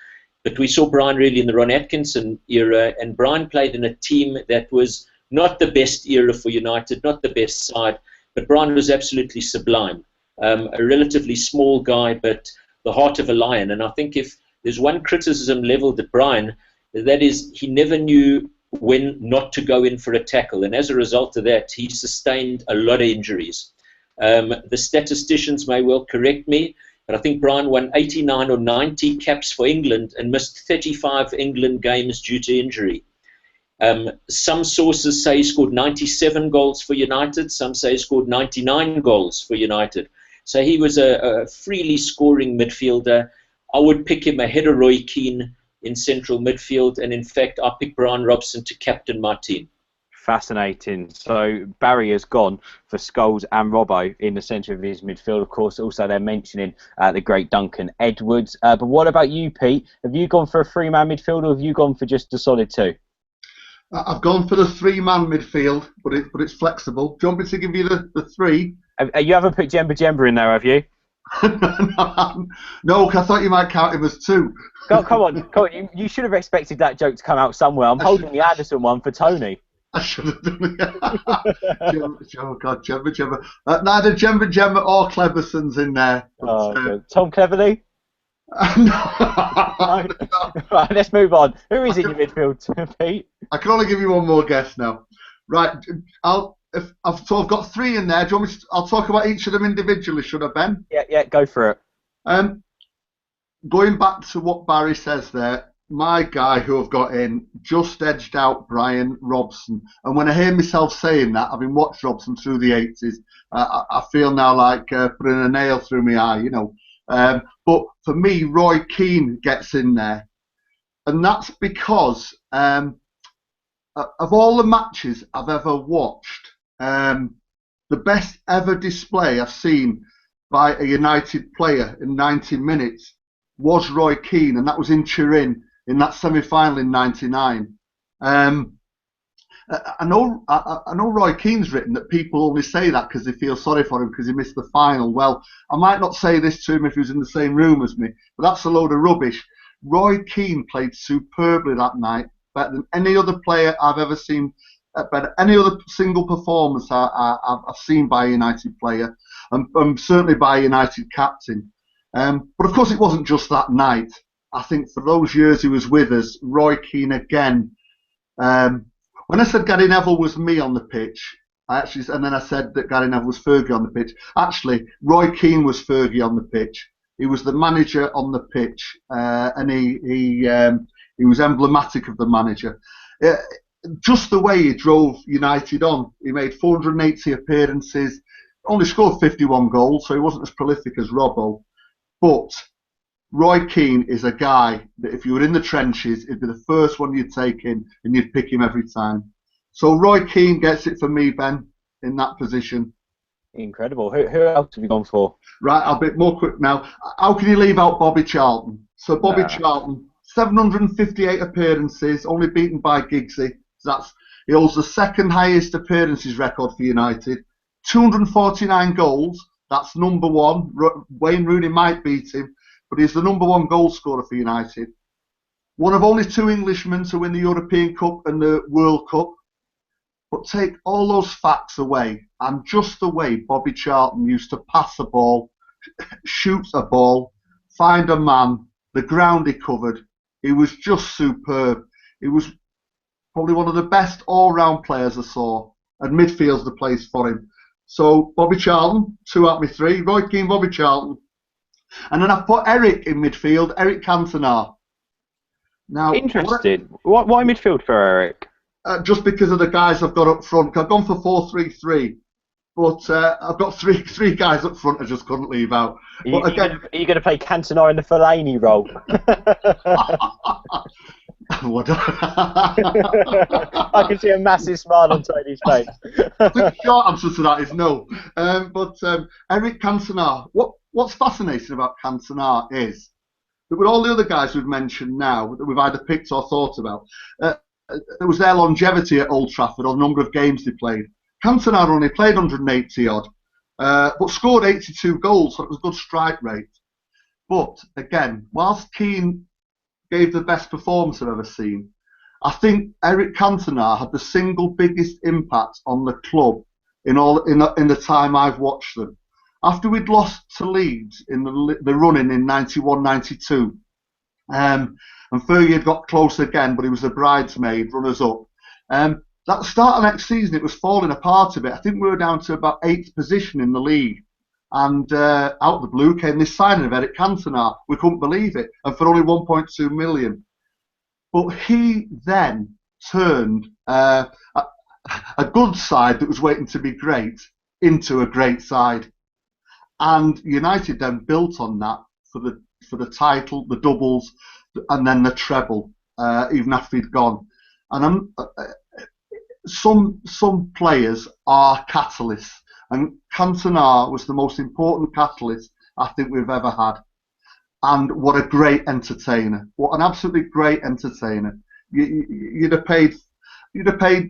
But we saw Brian really in the Ron Atkinson era, and Brian played in a team that was not the best era for United, not the best side, but Brian was absolutely sublime. A relatively small guy, but the heart of a lion. And I think if there's one criticism leveled at Brian, that is he never knew when not to go in for a tackle. And as a result of that, he sustained a lot of injuries. The statisticians may well correct me, but I think Brian won 89 or 90 caps for England and missed 35 England games due to injury. Some sources say he scored 97 goals for United. Some say he scored 99 goals for United. So he was a freely scoring midfielder. I would pick him ahead of Roy Keane in central midfield. And in fact, I picked Brian Robson to captain my team. Fascinating. So Barry has gone for Scholes and Robbo in the centre of his midfield. Of course, also they're mentioning the great Duncan Edwards. But what about you, Pete? Have you gone for a 3-man midfield, or have you gone for just a solid 2? I've gone for the 3-man midfield, but it's flexible. Do you want me to give you the 3? You haven't put Jemba in there, have you? No, because I thought you might count him as 2. Come on. You should have expected that joke to come out somewhere. I'm holding the Anderson one for Tony. I should have done it. Oh, God, Jemba. Neither Jemba or Cleverson's in there. But, Tom Cleverley? No. Right, let's move on. Who is in your midfield, Pete? I can only give you one more guess now. Right, I've got 3 in there. Do you want me to, I'll talk about each of them individually, should I, Ben? Yeah, go for it. Going back to what Barry says there, my guy who I've got in just edged out Brian Robson. And when I hear myself saying that, having watched Robson through the 80s, I feel now like putting a nail through my eye, you know. But for me, Roy Keane gets in there. And that's because of all the matches I've ever watched, the best ever display I've seen by a United player in 90 minutes was Roy Keane, and that was in Turin in that semi-final in '99. I know Roy Keane's written that people only say that because they feel sorry for him because he missed the final. Well, I might not say this to him if he was in the same room as me, but that's a load of rubbish. Roy Keane played superbly that night, better than any other player I've ever seen, better any other single performance I've seen by a United player, and certainly by a United captain. But of course it wasn't just that night. I think for those years he was with us, Roy Keane again. When I said Gary Neville was me on the pitch, and then I said that Gary Neville was Fergie on the pitch. Actually, Roy Keane was Fergie on the pitch. He was the manager on the pitch, and he was emblematic of the manager. Just the way he drove United on. He made 480 appearances, only scored 51 goals, so he wasn't as prolific as Robbo. But Roy Keane is a guy that if you were in the trenches, he'd be the first one you'd take in and you'd pick him every time. So Roy Keane gets it for me, Ben, in that position. Incredible. Who else have you gone for? Right, I'll be more quick now. How can you leave out Bobby Charlton? So Bobby Charlton, 758 appearances, only beaten by Giggsy. He holds the second highest appearances record for United. 249 goals. That's number 1. Wayne Rooney might beat him, but he's the number 1 goal scorer for United. One of only 2 Englishmen to win the European Cup and the World Cup. But take all those facts away, and just the way Bobby Charlton used to pass the ball, shoot a ball, find a man, the ground he covered, he was just superb. He was probably one of the best all-round players I saw, and midfield's the place for him. So Bobby Charlton, 2 out of my 3. Roy Keane, Bobby Charlton. And then I've put Eric in midfield, Eric Cantona. Now, interesting. Why midfield for Eric? Just because of the guys I've got up front. I've gone for 4-3-3, but I've got three guys up front I just couldn't leave out. Are you going to play Cantona in the Fellaini role? Well, I can see a massive smile on Tony's face. I think the short answer to that is no. Eric Cantona, what's fascinating about Cantona is that with all the other guys we've mentioned now, that we've either picked or thought about, it was their longevity at Old Trafford or the number of games they played. Cantona only played 180 odd, but scored 82 goals, so it was a good strike rate. But again, whilst Keane gave the best performance I've ever seen, I think Eric Cantona had the single biggest impact on the club in the time I've watched them. After we'd lost to Leeds in the run-in in 91-92, and Fergie had got close again, but he was the bridesmaid, runners-up. That start of next season, it was falling apart a bit. I think we were down to about 8th position in the league. And out of the blue came this signing of Eric Cantona. We couldn't believe it. And for only 1.2 million. But he then turned a good side that was waiting to be great into a great side. And United then built on that for the title, the doubles, and then the treble, even after he'd gone. And some players are catalysts, and Cantona was the most important catalyst I think we've ever had. And what a great entertainer! What an absolutely great entertainer! You'd have paid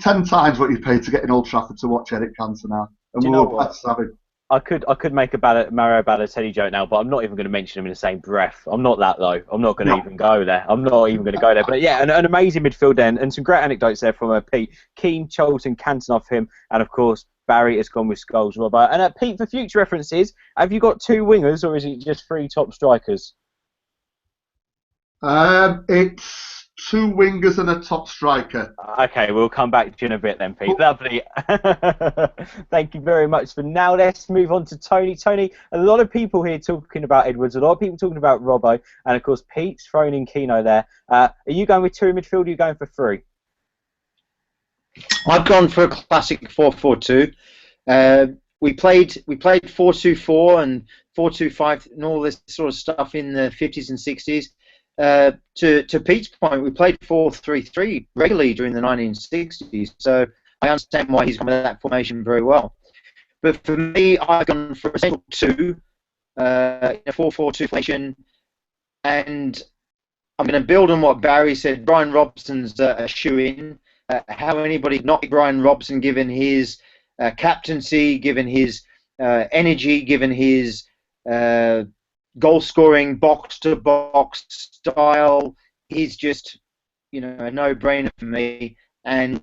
10 times what you paid to get in Old Trafford to watch Eric Cantona, and we were blessed to have him. I could make a Mario Balotelli joke now, but I'm not even going to mention him in the same breath. I'm not that though. I'm not going to even go there. I'm not even going to go there. But yeah, an amazing midfield then, and some great anecdotes there from Pete. Keane, Charlton, Cantona for him, and of course Barry has gone with Scholes, Robert. And Pete, for future references, have you got 2 wingers or is it just 3 top strikers? It's 2 wingers and a top striker. Okay, we'll come back to you in a bit then, Pete. Lovely. Thank you very much for now. Let's move on to Tony. Tony, a lot of people here talking about Edwards, a lot of people talking about Robbo, and of course Pete's thrown in Keno there. Are you going with 2 in midfield or are you going for 3? I've gone for a classic 4-4-2. We played 4-2-4 and 4-2-5 and all this sort of stuff in the 50s and 60s. To Pete's point, we played 4-3-3 regularly during the 1960s, so I understand why he's gone with that formation very well. But for me, I've gone for a central 2 in a 4-4-2 formation, and I'm going to build on what Barry said. Brian Robson's a shoe-in. How anybody not Brian Robson, given his captaincy, given his energy, given his goal-scoring box-to-box style, he's just, a no-brainer for me. And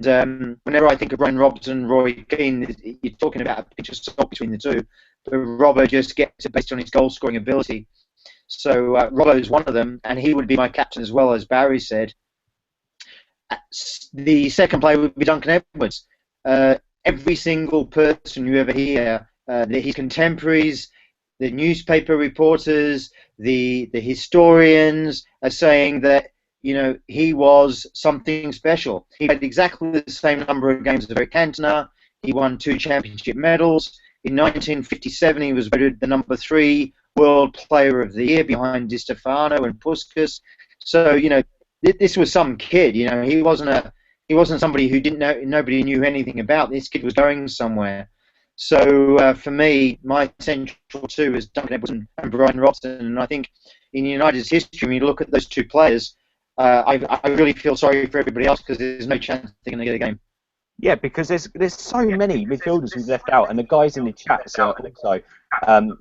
whenever I think of Brian Robson, Roy Keane, you're talking about a pinch of salt between the two. But Robbo just gets it based on his goal-scoring ability. So Robbo's one of them, and he would be my captain as well, as Barry said. The second player would be Duncan Edwards. Every single person you ever hear, his contemporaries, the newspaper reporters, the historians are saying that he was something special. He had exactly the same number of games as Eric Cantona. He won 2 championship medals. In 1957, he was voted the number 3 World Player of the Year behind Di Stefano and Puskas. So this was some kid. He wasn't somebody who nobody knew anything about. This kid was going somewhere. So for me, my central 2 is Duncan Edwards and Brian Robson. And I think in United's history, when you look at those 2 players, I really feel sorry for everybody else because there's no chance they're going to get a game. Yeah, because there's so many midfielders we've left out, and the guys in the chat are also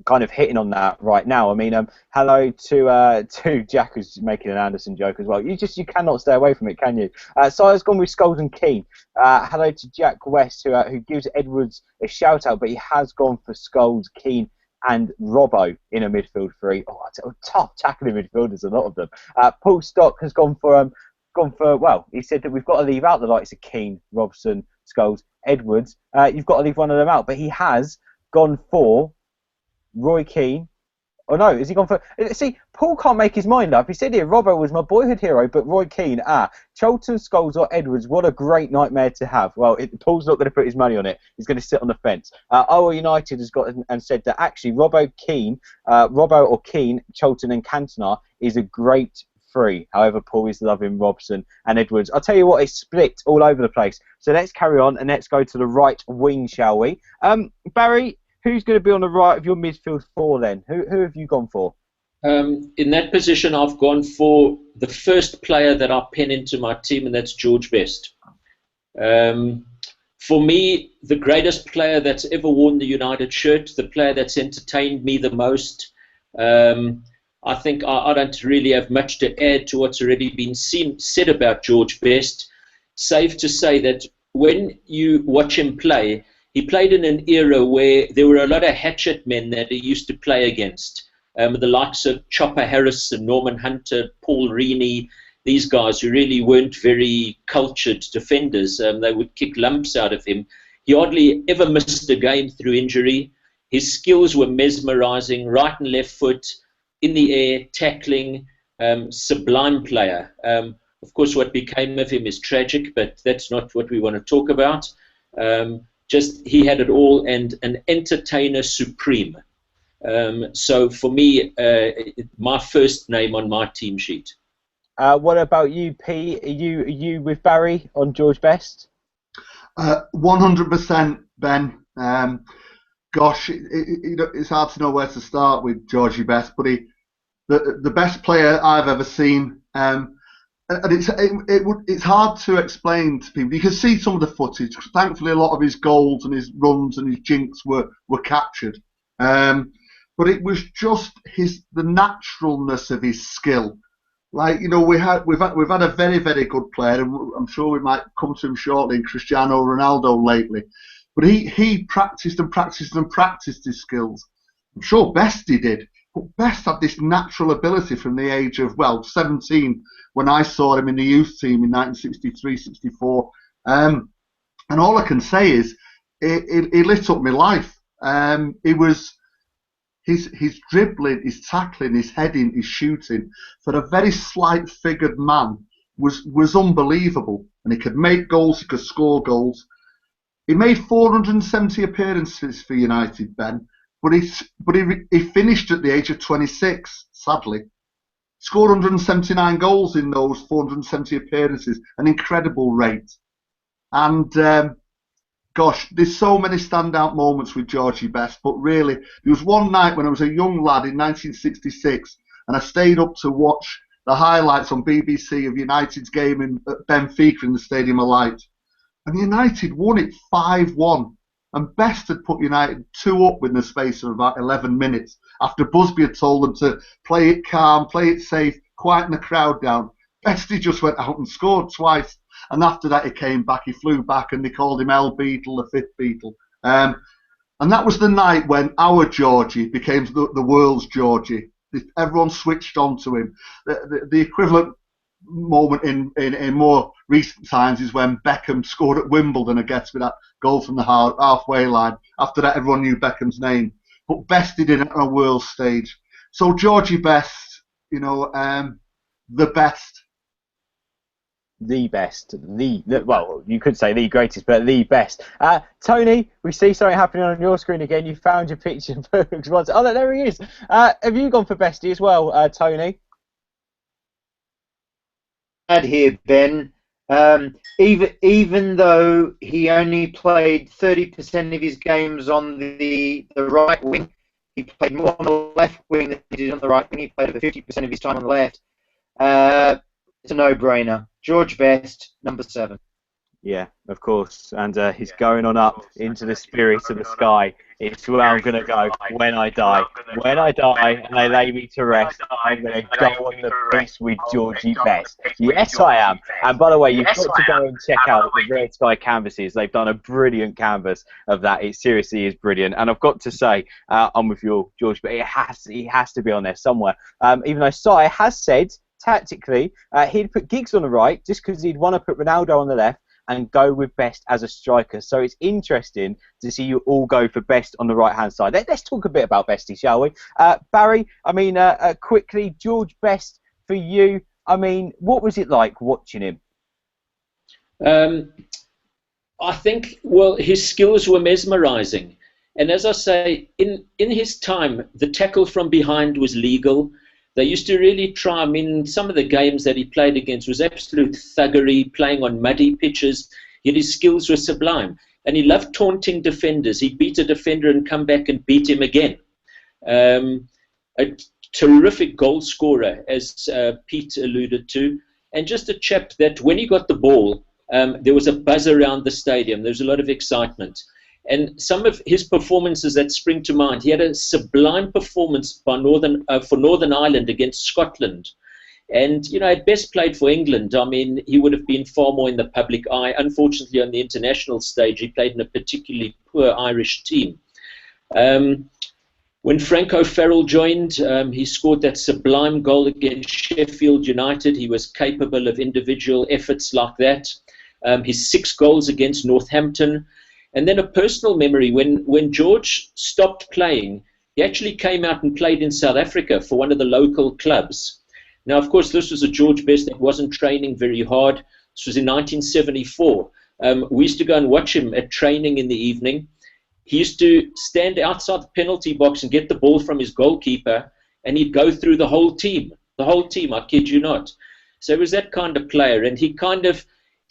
kind of hitting on that right now. I mean, hello to Jack, who's making an Anderson joke as well. You cannot stay away from it, can you? So I've gone with Scholes and Keane. Hello to Jack West, who gives Edwards a shout out, but he has gone for Scholes, Keane, and Robbo in a midfield 3. Oh, tough tackling midfielders, a lot of them. Paul Stock has gone for he said that we've got to leave out the likes of Keane, Robson, Scholes, Edwards. You've got to leave one of them out, but he has gone for Roy Keane. Oh no, has he gone for? See, Paul can't make his mind up. He said here, Robbo was my boyhood hero, but Roy Keane, Charlton, Scholes, or Edwards. What a great nightmare to have. Well, Paul's not going to put his money on it. He's going to sit on the fence. OL United has got and said that actually Robbo or Keane, Charlton and Cantona is a great three. However, Paul is loving Robson and Edwards. I'll tell you what, it's split all over the place. So let's carry on and let's go to the right wing, shall we? Barry, who's going to be on the right of your midfield four then? Who have you gone for? In that position, I've gone for the first player that I pen into my team, and that's George Best. For me, the greatest player that's ever worn the United shirt, the player that's entertained me the most. I think I don't really have much to add to what's already been said about George Best. Safe to say that when you watch him play, he played in an era where there were a lot of hatchet men that he used to play against. The likes of Chopper Harrison, Norman Hunter, Paul Reaney, these guys who really weren't very cultured defenders. They would kick lumps out of him. He hardly ever missed a game through injury. His skills were mesmerizing, right and left foot, in the air, tackling, sublime player. Of course, what became of him is tragic, but that's not what we want to talk about. Just he had it all, and an entertainer supreme. So for me, my first name on my team sheet. What about you, P? Are you with Barry on George Best? 100%, Ben. Gosh, it's hard to know where to start with Georgie Best, but the best player I've ever seen. And it's hard to explain to people. You can see some of the footage. Thankfully, a lot of his goals and his runs and his jinks were captured. But it was just the naturalness of his skill. Like, we've had a very, very good player, and I'm sure we might come to him shortly, in Cristiano Ronaldo lately. But he practiced and practiced and practiced his skills. I'm sure Bestie did. But Best had this natural ability from the age of, 17, when I saw him in the youth team in 1963-64. And all I can say is, he lit up my life. It was his dribbling, his tackling, his heading, his shooting, for a very slight-figured man, was unbelievable. And he could make goals, he could score goals. He made 470 appearances for United, Ben, but he finished at the age of 26, sadly. Scored 179 goals in those 470 appearances, an incredible rate. And gosh, there's so many standout moments with Georgie Best, but really, there was one night when I was a young lad in 1966, and I stayed up to watch the highlights on BBC of United's game at Benfica in the Stadium of Light. And United won it 5-1. And Best had put United 2 up within the space of about 11 minutes after Busby had told them to play it calm, play it safe, quieten the crowd down. Bestie just went out and scored twice. And after that, he came back, he flew back, and they called him El Beetle, the fifth Beatle. And that was the night when our Georgie became the world's Georgie. Everyone switched on to him. The equivalent moment in more recent times is when Beckham scored at Wimbledon against with that goal from the halfway line. After that, everyone knew Beckham's name. But Best did it on a world stage. So Georgie Best, the best. The best, well, you could say the greatest, but the best. Tony, we see something happening on your screen again. You found your picture. Oh, no, there he is. Have you gone for Bestie as well, Tony? Here, Ben. Even though he only played 30% of his games on the right wing, he played more on the left wing than he did on the right wing. He played over 50% of his time on the left. It's a no-brainer. George Best, number 7. Yeah, of course. And he's going on up into the spirit of the sky. It's where I'm going to go when I die. When I die and they lay me to rest, I'm going to go on the beast with Georgie Best. Yes, I am. And by the way, you've got to go and check out the Red Sky canvases. They've done a brilliant canvas of that. It seriously is brilliant. And I've got to say, I'm with you, George, but he has to be on there somewhere. Even though Si has said, tactically, he'd put Giggs on the right just because he'd want to put Ronaldo on the left and go with Best as a striker. So it's interesting to see you all go for Best on the right-hand side. Let's talk a bit about Bestie, shall we? Barry, quickly, George Best, for you, what was it like watching him? I think, his skills were mesmerising. And as I say, in his time, the tackle from behind was legal. they used to really try. I mean, some of the games that he played against was absolute thuggery, playing on muddy pitches, yet his skills were sublime. And he loved taunting defenders. He'd beat a defender and come back and beat him again. A terrific goal scorer, as Pete alluded to, and just a chap that when he got the ball, there was a buzz around the stadium. There was a lot of excitement. And some of his performances that spring to mind, he had a sublime performance for Northern Ireland against Scotland. And, you know, at best played for England. I mean, he would have been far more in the public eye. Unfortunately, on the international stage, he played in a particularly poor Irish team. When Franco Farrell joined, he scored that sublime goal against Sheffield United. He was capable of individual efforts like that. His 6 goals against Northampton. And then a personal memory, when George stopped playing, he actually came out and played in South Africa for one of the local clubs. Now, of course, this was a George Best that wasn't training very hard. This was in 1974. We used to go and watch him at training in the evening. He used to stand outside the penalty box and get the ball from his goalkeeper, and he'd go through the whole team, I kid you not. So he was that kind of player, and he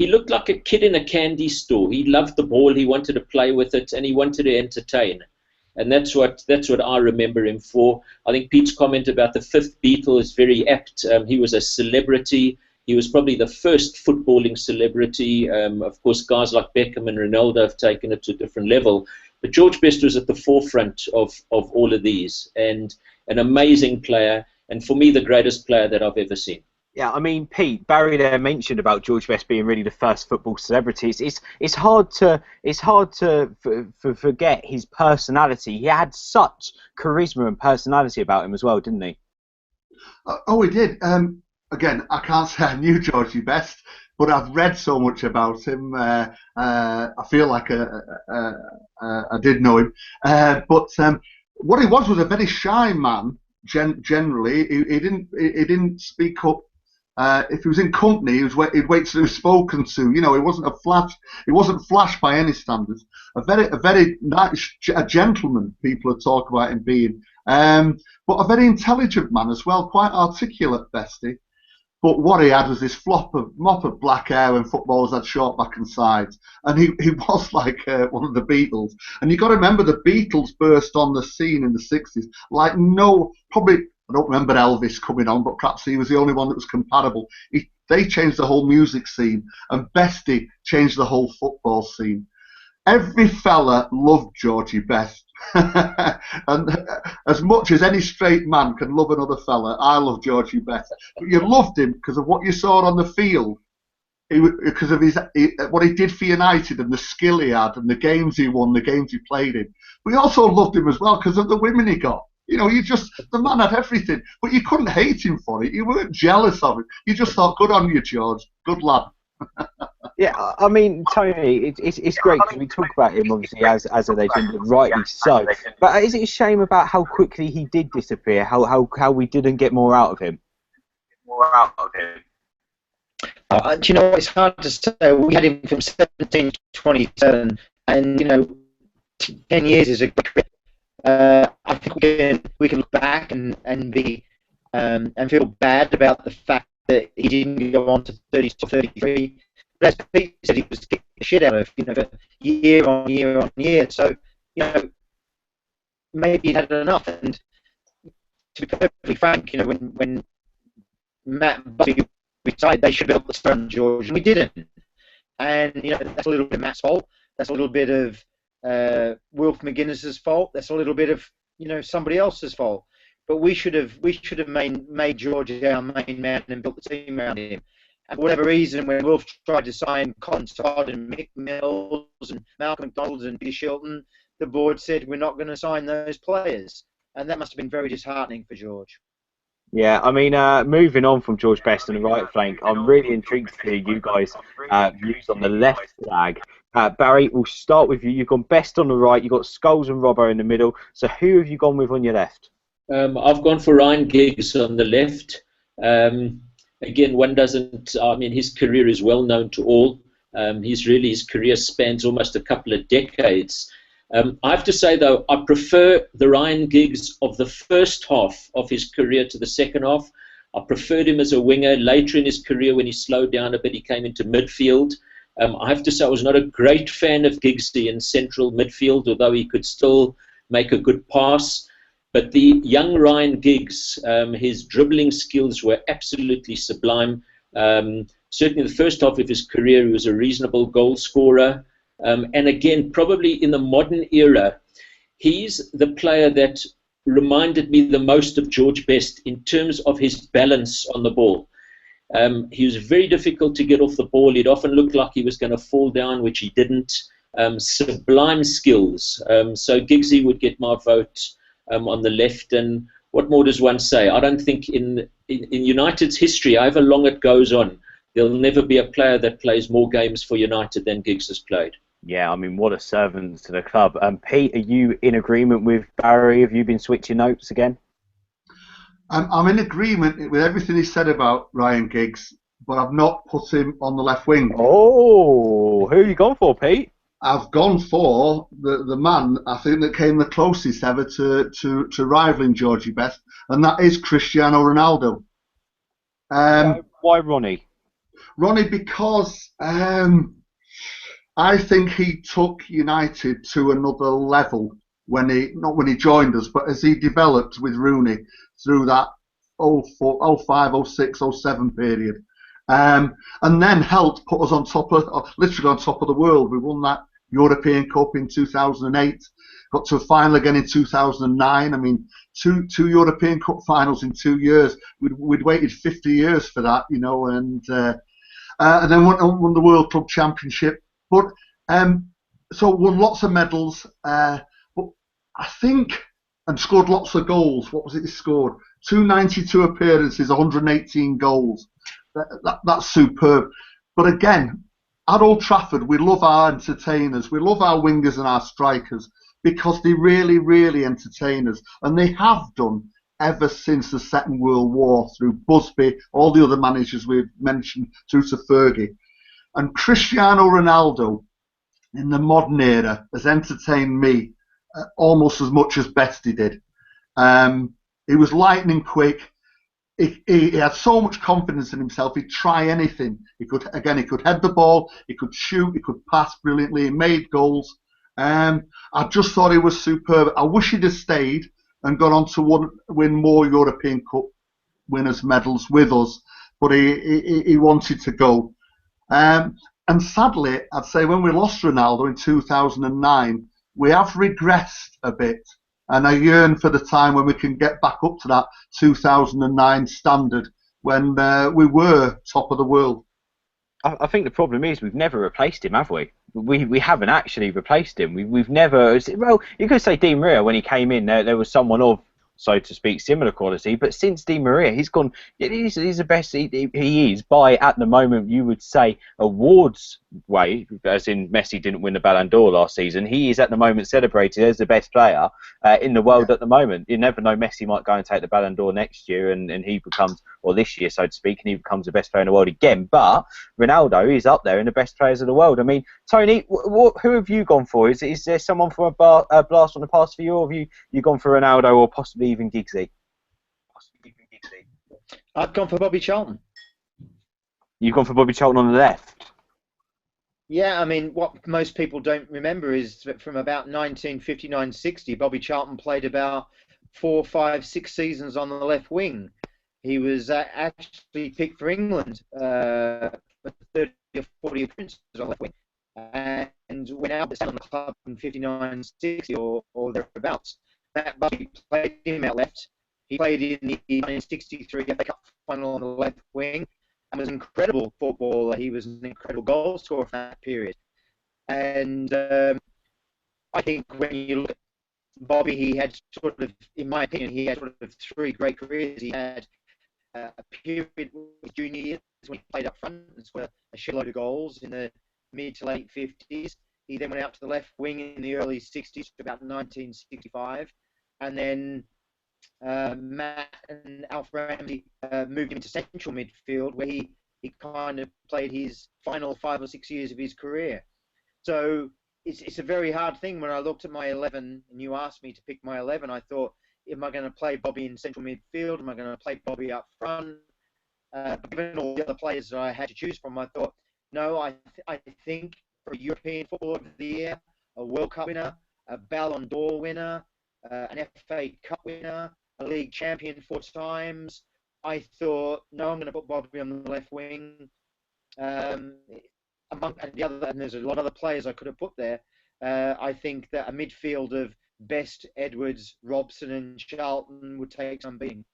looked like a kid in a candy store. He loved the ball, he wanted to play with it, and he wanted to entertain. And that's what I remember him for. I think Pete's comment about the 5th Beatle is very apt. He was a celebrity. He was probably the first footballing celebrity. Of course, guys like Beckham and Ronaldo have taken it to a different level. But George Best was at the forefront of all of these, and an amazing player, and for me, the greatest player that I've ever seen. Yeah, I mean, Pete, Barry there mentioned about George Best being really the first football celebrity. It's hard to forget his personality. He had such charisma and personality about him as well, didn't he? Oh, he did. Again, I can't say I knew Georgie Best, but I've read so much about him. I feel like I did know him. But what he was a very shy man. Generally, he didn't speak up. If he was in company, he'd wait till he was spoken to. You know, he wasn't flash by any standards. A very nice, a gentleman. People are talking about him being, but a very intelligent man as well, quite articulate, Bestie. But what he had was this mop of black hair when footballers had short back and sides, and he was like one of the Beatles. And you got to remember the Beatles burst on the scene in the '60s like probably. I don't remember Elvis coming on, but perhaps he was the only one that was comparable. They changed the whole music scene, and Bestie changed the whole football scene. Every fella loved Georgie Best. And as much as any straight man can love another fella, I love Georgie Best. But you loved him because of what you saw on the field, because of what he did for United and the skill he had and the games he won, the games he played in. But you also loved him as well because of the women he got. You know, the man had everything, but you couldn't hate him for it. You weren't jealous of him. You just thought, good on you, George. Good lad. Yeah, I mean, Tony, it's great because we talk about him obviously as a legend, and rightly so. But is it a shame about how quickly he did disappear? How we didn't get more out of him? Do you know, it's hard to say. We had him from 17 to 27, and you know, 10 years is a great. I think we can look back and feel bad about the fact that he didn't go on to 30 or 33. But as Pete said, he was kicking the shit out of, you know, year on year on year. So, you know, maybe he had enough. And to be perfectly frank, you know, when Matt and Bobby retired, they should have built the stone, George, and we didn't. And you know, that's a little bit of Matt's fault. That's a little bit of Wilf McGuinness's fault. That's a little bit of, you know, somebody else's fault. But we should have made George our main man and built the team around him. And for whatever reason, when Wilf tried to sign Colin Todd and Mick Mills and Malcolm McDonald and Peter Shilton, the board said we're not going to sign those players, and that must have been very disheartening for George. Yeah, I mean, moving on from George Best on the right flank, I'm really intrigued to hear you guys' views on the left flag. Barry, we'll start with you. You've gone Best on the right, you've got Scholes and Robbo in the middle. So who have you gone with on your left? I've gone for Ryan Giggs on the left. Again, one doesn't, I mean, his career is well known to all. His career spans almost a couple of decades. I have to say, though, I prefer the Ryan Giggs of the first half of his career to the second half. I preferred him as a winger. Later in his career, when he slowed down a bit, he came into midfield. I have to say I was not a great fan of Giggsy in central midfield, although he could still make a good pass. But the young Ryan Giggs, his dribbling skills were absolutely sublime. Certainly the first half of his career, he was a reasonable goal scorer. And again, probably in the modern era, he's the player that reminded me the most of George Best in terms of his balance on the ball. He was very difficult to get off the ball. He'd often look like he was going to fall down, which he didn't. Sublime skills. So Giggsy would get my vote on the left. And what more does one say? I don't think in United's history, however long it goes on, there'll never be a player that plays more games for United than Giggs has played. Yeah, I mean, what a servant to the club. Pete, are you in agreement with Barry? Have you been switching notes again? I'm in agreement with everything he said about Ryan Giggs, but I've not put him on the left wing. Oh, who have you gone for, Pete? I've gone for the man I think that came the closest ever to rivaling Georgie Best, and that is Cristiano Ronaldo. Why Ronnie? Ronnie, because I think he took United to another level not when he joined us, but as he developed with Rooney through that 05, 06, 07 period. And then helped put us literally on top of the world. We won that European Cup in 2008, got to a final again in 2009. I mean, two European Cup finals in 2 years. We'd waited 50 years for that, you know, and then won the World Club Championship. But so won lots of medals. But I think, and scored lots of goals. What was it he scored? 292 appearances, 118 goals. That's superb. But again, at Old Trafford, we love our entertainers. We love our wingers and our strikers because they really, really entertain us. And they have done ever since the Second World War, through Busby, all the other managers we've mentioned, through to Fergie. And Cristiano Ronaldo, in the modern era, has entertained me almost as much as Bestie did. He was lightning quick. He had so much confidence in himself. He'd try anything. He could head the ball. He could shoot. He could pass brilliantly. He made goals. I just thought he was superb. I wish he'd have stayed and gone on to win more European Cup winners' medals with us, but he wanted to go. And sadly, I'd say when we lost Ronaldo in 2009, we have regressed a bit. And I yearn for the time when we can get back up to that 2009 standard when we were top of the world. I think the problem is we've never replaced him, have we? We haven't actually replaced him. We've never. Well, you could say Di Maria when he came in. There was someone of, so to speak, similar quality. But since Di Maria, he's gone. He's the best he is by, at the moment, you would say, awards way, as in Messi didn't win the Ballon d'Or last season. He is at the moment celebrated as the best player in the world at the moment. You never know, Messi might go and take the Ballon d'Or next year and he becomes, or this year, so to speak, and he becomes the best player in the world again. But Ronaldo is up there in the best players of the world. I mean, Tony, who have you gone for? Is there someone from a blast from the past for you, or have you gone for Ronaldo or possibly even Giggsy? I've gone for Bobby Charlton. You've gone for Bobby Charlton on the left? Yeah, I mean, what most people don't remember is that from about 1959-60, Bobby Charlton played about 4, 5, 6 seasons on the left wing. He was actually picked for England for 30 or 40 appearances on the left wing, and went out to on the club in 59-60 or thereabouts. That Bobby played him out left. He played in the 1963 FA Cup final on the left wing. And was an incredible footballer. He was an incredible goal scorer for that period. And I think when you look at Bobby, he had sort of, in my opinion, he had sort of 3 great careers. He had a period with junior years when he played up front and scored a shitload of goals in the mid to late 50s. He then went out to the left wing in the early 60s to about 1965. And then Matt and Alf Ramsey moved him into central midfield, where he kind of played his final 5 or 6 years of his career. So it's a very hard thing. When I looked at my 11 and you asked me to pick my 11, I thought, am I going to play Bobby in central midfield? Am I going to play Bobby up front? Given all the other players that I had to choose from, I thought, no, I think for a European Footballer of the Year, a World Cup winner, a Ballon d'Or winner, an FA Cup winner, a league champion 4 times, I thought, no, I'm going to put Bobby on the left wing. And there's a lot of other players I could have put there. I think that a midfield of Best, Edwards, Robson, and Charlton would take some beating.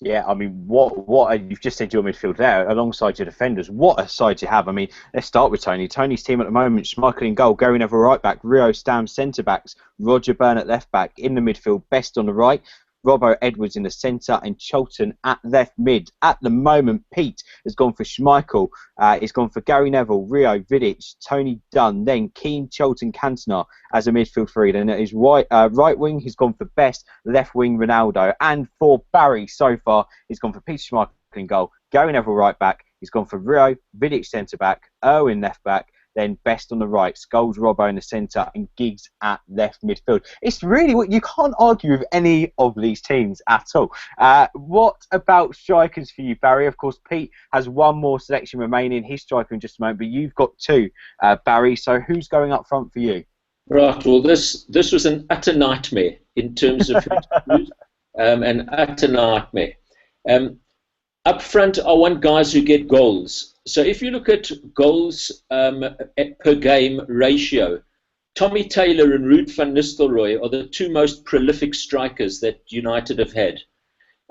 Yeah, I mean, you've just said your midfield there alongside your defenders. What a side you have! I mean, let's start with Tony. Tony's team at the moment: Schmeichel in goal, Gary Neville right back, Rio Stam centre backs, Roger Byrne at left back. In the midfield, Best on the right, Robbo Edwards in the centre, and Charlton at left mid. At the moment, Pete has gone for Schmeichel. He's gone for Gary Neville, Rio, Vidic, Tony Dunn, then Keane, Charlton, Cantona as a midfield three. Then at his right wing, he's gone for Best, left wing, Ronaldo. And for Barry, so far, he's gone for Peter Schmeichel in goal, Gary Neville right back, he's gone for Rio, Vidic centre back, Irwin left back, then Best on the right, Scholes, Robbo in the centre, and Giggs at left midfield. It's really what you can't argue with any of these teams at all. What about strikers for you, Barry? Of course, Pete has one more selection remaining, his striker in just a moment, but you've got 2, Barry. So who's going up front for you? Right. Well, this was an utter nightmare in terms of an utter nightmare. Up front, I want guys who get goals. So if you look at goals per game ratio, Tommy Taylor and Ruud van Nistelrooy are the 2 most prolific strikers that United have had.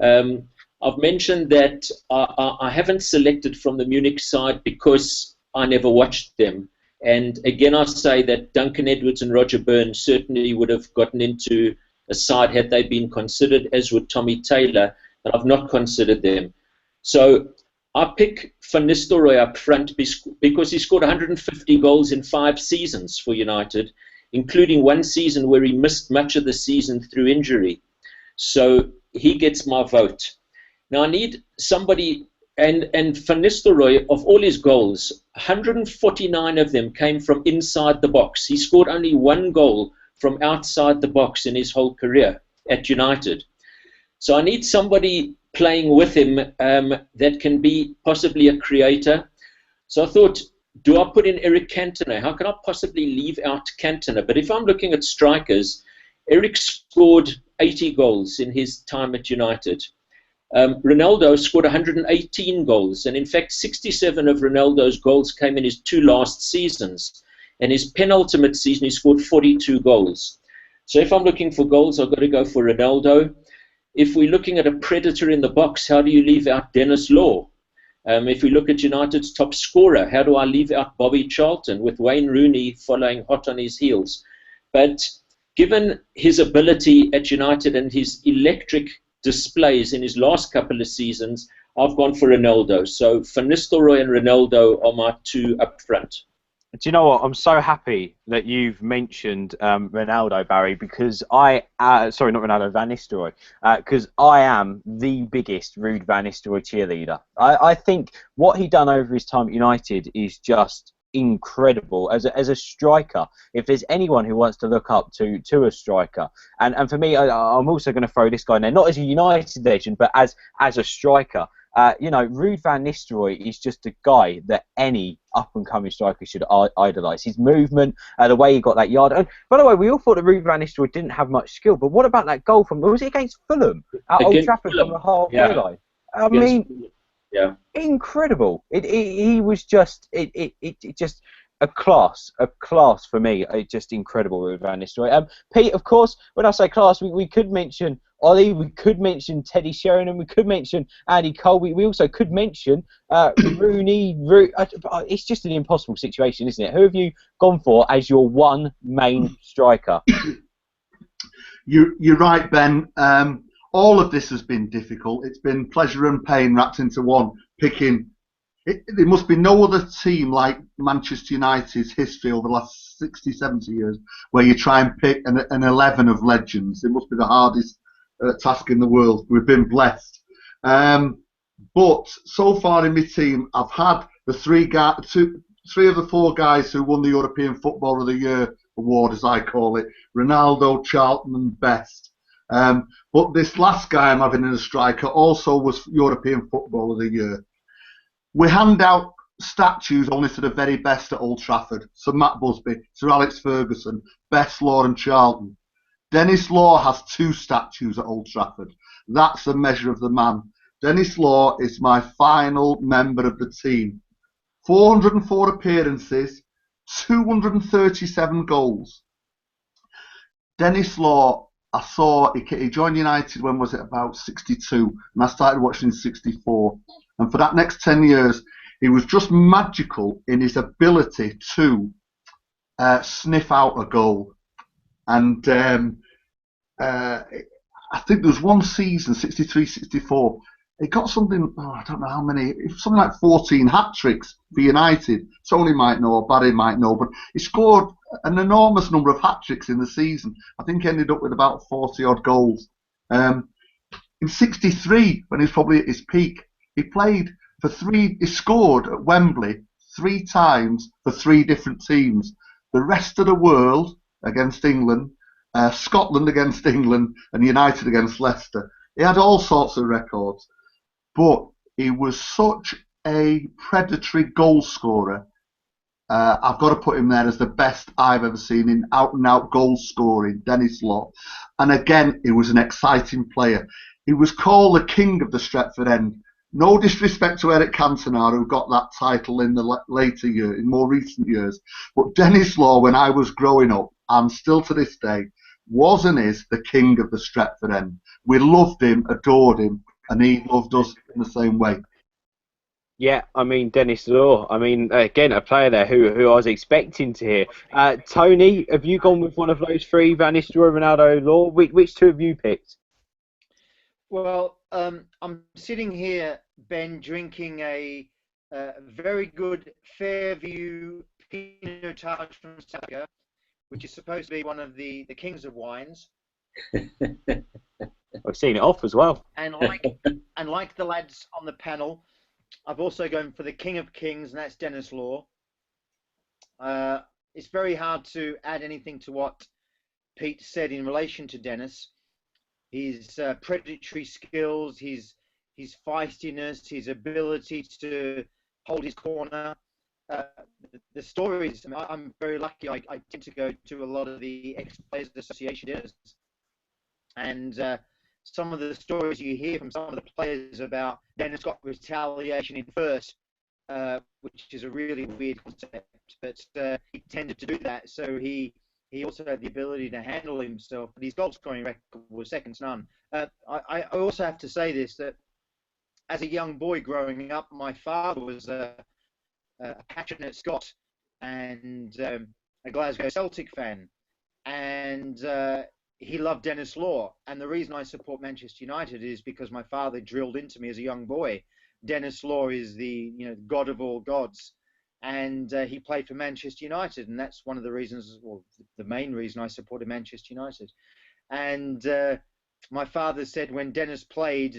I've mentioned that I haven't selected from the Munich side because I never watched them. And again, I say that Duncan Edwards and Roger Byrne certainly would have gotten into a side had they been considered, as would Tommy Taylor, but I've not considered them. So I pick Van Nistelrooy up front because he scored 150 goals in 5 seasons for United, including one season where he missed much of the season through injury. So he gets my vote. Now I need somebody, and Van Nistelrooy, of all his goals, 149 of them came from inside the box. He scored only 1 goal from outside the box in his whole career at United. So I need somebody playing with him that can be possibly a creator. So I thought, do I put in Eric Cantona? How can I possibly leave out Cantona? But if I'm looking at strikers, Eric scored 80 goals in his time at United. Ronaldo scored 118 goals, and in fact 67 of Ronaldo's goals came in his 2 last seasons, and his penultimate season he scored 42 goals. So if I'm looking for goals, I've got to go for Ronaldo. If we're looking at a predator in the box, how do you leave out Dennis Law? If we look at United's top scorer, how do I leave out Bobby Charlton with Wayne Rooney following hot on his heels? But given his ability at United and his electric displays in his last couple of seasons, I've gone for Ronaldo. So Van Nistelrooy and Ronaldo are my 2 up front. Do you know what? I'm so happy that you've mentioned Ronaldo, Barry, because sorry, not Ronaldo, Van Nistelrooy, because I am the biggest Ruud Van Nistelrooy cheerleader. I think what he done over his time at United is just incredible as a striker. If there's anyone who wants to look up to a striker, and for me, I'm also going to throw this guy in there, not as a United legend, but as a striker. Ruud van Nistelrooy is just a guy that any up-and-coming striker should idolise. His movement, the way he got that yard. And by the way, we all thought that Ruud van Nistelrooy didn't have much skill, but what about that goal was it against Fulham at Old Trafford from the halfway line? I mean, incredible. He was just just a class for me. Just incredible, Ruud van Nistelrooy. Pete, of course, when I say class, we could mention Ollie, we could mention Teddy Sheringham, we could mention Andy Cole, we also could mention Rooney. It's just an impossible situation, isn't it? Who have you gone for as your one main striker? You're right, Ben. All of this has been difficult. It's been pleasure and pain wrapped into one. There must be no other team like Manchester United's history over the last 60, 70 years where you try and pick an 11 of legends. It must be the hardest task in the world. We've been blessed. But so far in my team, I've had the three of the 4 guys who won the European Footballer of the Year award, as I call it. Ronaldo, Charlton and Best. But this last guy I'm having in a striker also was European Footballer of the Year. We hand out statues only to the very best at Old Trafford. Sir Matt Busby, Sir Alex Ferguson, Best, Law and Charlton. Dennis Law has 2 statues at Old Trafford. That's the measure of the man. Dennis Law is my final member of the team. 404 appearances, 237 goals. Dennis Law, I saw, he joined United when was it, about 62, and I started watching in 64. And for that next 10 years, he was just magical in his ability to sniff out a goal. And I think there was one season, 63, 64, he got something, I don't know how many, something like 14 hat-tricks for United. Tony might know, Barry might know, but he scored an enormous number of hat-tricks in the season. I think he ended up with about 40-odd goals. In 63, when he was probably at his peak, he scored at Wembley 3 times for 3 different teams. The rest of the world against England, Scotland against England, and United against Leicester. He had all sorts of records, but he was such a predatory goal scorer. I've got to put him there as the best I've ever seen in out-and-out goal scoring, Dennis Law. And again, he was an exciting player. He was called the king of the Stretford End. No disrespect to Eric Cantona, who got that title in the later year, in more recent years. But Dennis Law, when I was growing up, and still to this day, was and is the king of the Stretford End. We loved him, adored him, and he loved us in the same way. Yeah, I mean, Dennis Law. I mean, again, a player there who I was expecting to hear. Tony, have you gone with one of those 3, Van Nistelrooy, Ronaldo, Law? Which 2 have you picked? Well, I'm sitting here, Ben, drinking a very good Fairview Pinotage from South Africa, which is supposed to be one of the kings of wines. I've seen it off as well. And like the lads on the panel, I've also gone for the king of kings, and that's Dennis Law. It's very hard to add anything to what Pete said in relation to Dennis. His predatory skills, his feistiness, his ability to hold his corner. The stories, I mean, I'm very lucky. I tend to go to a lot of the ex-players association dinners, and some of the stories you hear from some of the players about Dennis got retaliation in first, which is a really weird concept, but he tended to do that, so he also had the ability to handle himself, but his goal scoring record was second to none. I also have to say this, that as a young boy growing up, my father was a passionate Scot and a Glasgow Celtic fan, and he loved Dennis Law. And the reason I support Manchester United is because my father drilled into me as a young boy, Dennis Law is the god of all gods, and he played for Manchester United, and that's one of the reasons, or the main reason, I supported Manchester United. And my father said when Dennis played,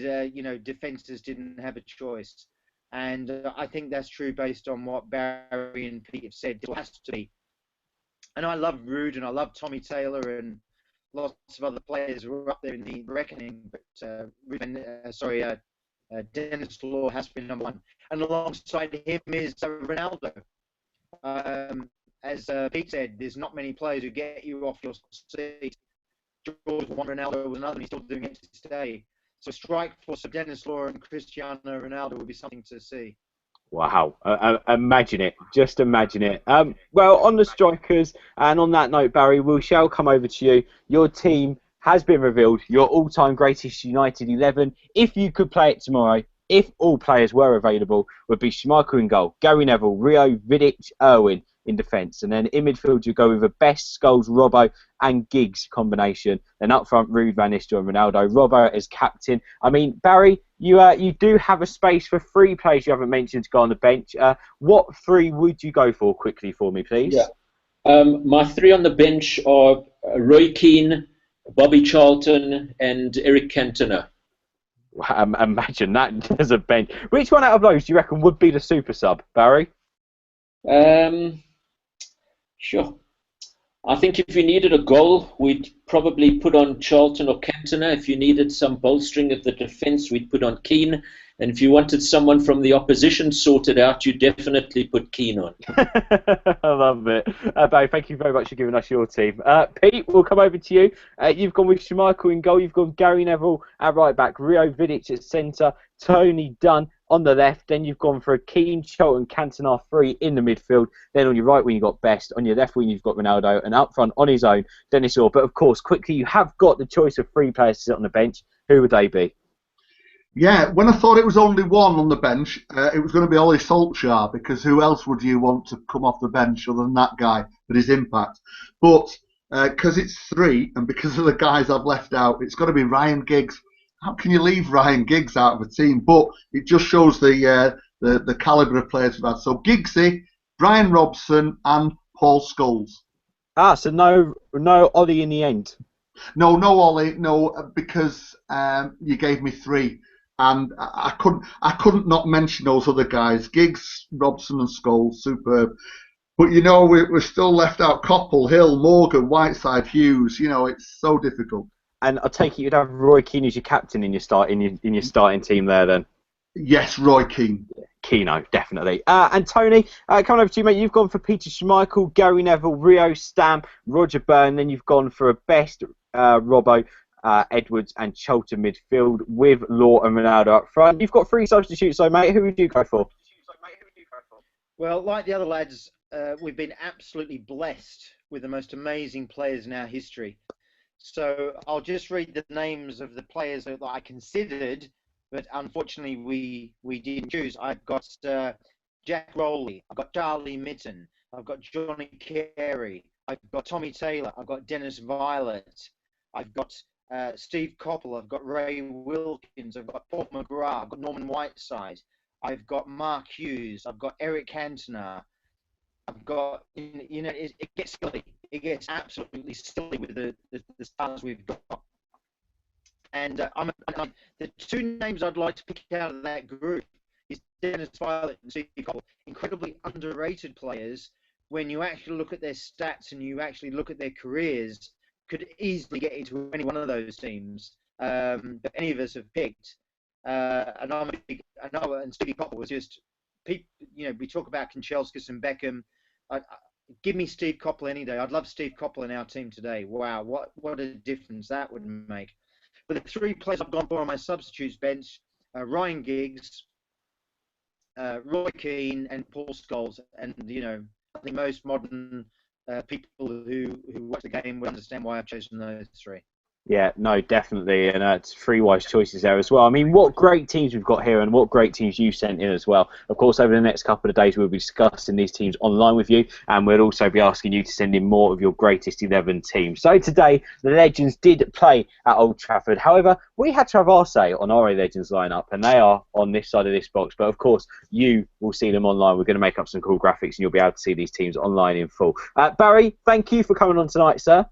defences didn't have a choice. And I think that's true based on what Barry and Pete have said. It has to be. And I love Rude and I love Tommy Taylor and lots of other players who are up there in the reckoning. But Dennis Law has been number 1. And alongside him is Ronaldo. As Pete said, there's not many players who get you off your seat. George one, Ronaldo was another, and he's still doing it today. So strike force of Dennis Law and Cristiano Ronaldo would be something to see. Wow, imagine it, just imagine it. Well, on the strikers, and on that note, Barry, we shall come over to you. Your team has been revealed, your all-time greatest United 11. If you could play it tomorrow, if all players were available, would be Schmeichel in goal, Gary Neville, Rio, Vidic, Irwin in defence. And then in midfield, you go with the Best, Scholes, Robbo and Giggs combination. Then up front, Ruud van Nistelrooy and Ronaldo. Robbo as captain. I mean, Barry, you do have a space for 3 players you haven't mentioned to go on the bench. What 3 would you go for quickly for me, please? Yeah. My 3 on the bench are Roy Keane, Bobby Charlton and Eric Cantona. Imagine that as a bench. Which one out of those do you reckon would be the super sub, Barry? Sure. I think if you needed a goal, we'd probably put on Charlton or Cantona. If you needed some bolstering of the defence, we'd put on Keane. And if you wanted someone from the opposition sorted out, you'd definitely put Keane on. I love it. Barry, thank you very much for giving us your team. Pete, we'll come over to you. You've gone with Schmeichel in goal. You've gone Gary Neville at right back, Rio Vidic at centre, Tony Dunn on the left. Then you've gone for a Keane, Charlton, Cantona 3 in the midfield. Then on your right wing, you've got Best. On your left wing, you've got Ronaldo. And up front, on his own, Dennis Orr. But of course, quickly, you have got the choice of 3 players to sit on the bench. Who would they be? Yeah, when I thought it was only one on the bench, it was going to be Ollie Solskjaer, because who else would you want to come off the bench other than that guy with his impact? But because it's 3 and because of the guys I've left out, it's got to be Ryan Giggs. How can you leave Ryan Giggs out of a team? But it just shows the calibre of players we've had. So Giggsy, Brian Robson and Paul Scholes. So no Ollie in the end. No Ollie, no, because you gave me 3. And I couldn't not mention those other guys, Giggs, Robson and Scholes, superb. But, we're still left out Coppell, Hill, Morgan, Whiteside, Hughes. It's so difficult. And I take it you'd have Roy Keane as your captain in your starting team there then? Yes, Roy Keane. Keano, definitely. And Tony, coming over to you, mate. You've gone for Peter Schmeichel, Gary Neville, Rio Stam, Roger Byrne. Then you've gone for a Best, Robbo, Edwards and Charlton midfield with Law and Ronaldo up front. You've got 3 substitutes, so mate, who would you go for? Well, like the other lads, we've been absolutely blessed with the most amazing players in our history. So I'll just read the names of the players that I considered, but unfortunately we didn't choose. I've got Jack Rowley, I've got Charlie Mitten, I've got Johnny Carey, I've got Tommy Taylor, I've got Dennis Violet, I've got Steve Coppell, I've got Ray Wilkins, I've got Paul McGrath, I've got Norman Whiteside, I've got Mark Hughes, I've got Eric Cantona, I've got, it gets silly. It gets absolutely silly with the stars we've got. And the 2 names I'd like to pick out of that group is Dennis Violet and Steve Coppell, incredibly underrated players. When you actually look at their stats and you actually look at their careers, could easily get into any one of those teams that any of us have picked. And and Stevie Coppell was just, we talk about Kanchelskis and Beckham. Give me Steve Coppell any day. I'd love Steve Coppell in our team today. Wow, what a difference that would make. But the 3 players I've gone for on my substitutes bench, Ryan Giggs, Roy Keane and Paul Scholes. And, the most modern people who watch the game will understand why I've chosen those 3. Yeah, no, definitely, and it's 3 wise choices there as well. I mean, what great teams we've got here, and what great teams you sent in as well. Of course, over the next couple of days, we'll be discussing these teams online with you, and we'll also be asking you to send in more of your greatest 11 teams. So today, the Legends did play at Old Trafford. However, we had to have our say on our Legends lineup, and they are on this side of this box. But of course, you will see them online. We're going to make up some cool graphics, and you'll be able to see these teams online in full. Barry, thank you for coming on tonight, sir.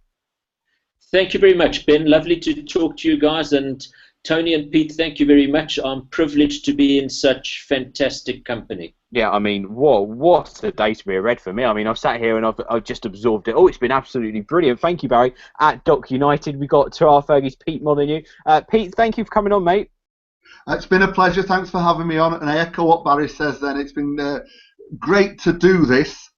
Thank you very much, Ben. Lovely to talk to you guys. And Tony and Pete, thank you very much. I'm privileged to be in such fantastic company. Yeah, I mean, what a day to be a Red for me. I mean, I've sat here and I've just absorbed it. Oh, it's been absolutely brilliant. Thank you, Barry. At Doc United, we got to our Fergie's Pete Molyneux. Pete, thank you for coming on, mate. It's been a pleasure. Thanks for having me on. And I echo what Barry says then. It's been great to do this.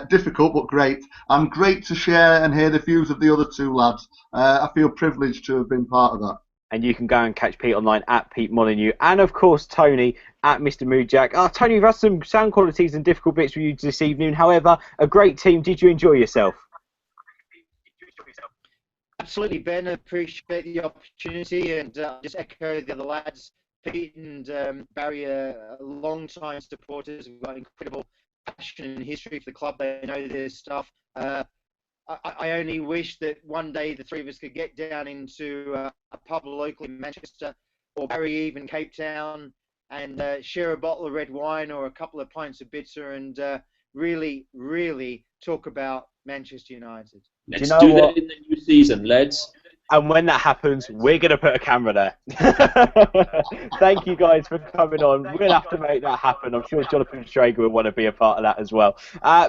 Difficult, but great. And great to share and hear the views of the other 2 lads. I feel privileged to have been part of that. And you can go and catch Pete online at Pete Molyneux. And, of course, Tony at Mr. Moodjack. Tony, we've had some sound qualities and difficult bits with you this evening. However, a great team. Did you enjoy yourself? Absolutely, Ben. I appreciate the opportunity and just echo the other lads. Pete and Barry are long-time supporters. We've got incredible passion and history for the club. They know their stuff. I only wish that one day the 3 of us could get down into a pub locally in Manchester or Barry, even Cape Town, and share a bottle of red wine or a couple of pints of bitter and really, really talk about Manchester United. Let's do that in the new season, lads. And when that happens, we're going to put a camera there. Thank you guys for coming on. We'll have to make that happen. I'm sure Jonathan Strager will want to be a part of that as well.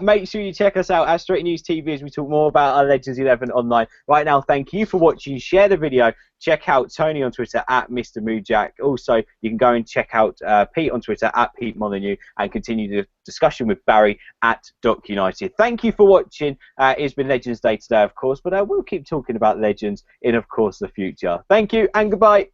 Make sure you check us out at Straight News TV as we talk more about our Legends 11 online. Right now, thank you for watching. Share the video. Check out Tony on Twitter at Mr. Moodjack. Also, you can go and check out Pete on Twitter at Pete Molyneux and continue the discussion with Barry at Doc United. Thank you for watching. It's been Legends Day today, of course, but we'll keep talking about Legends in, of course, the future. Thank you and goodbye.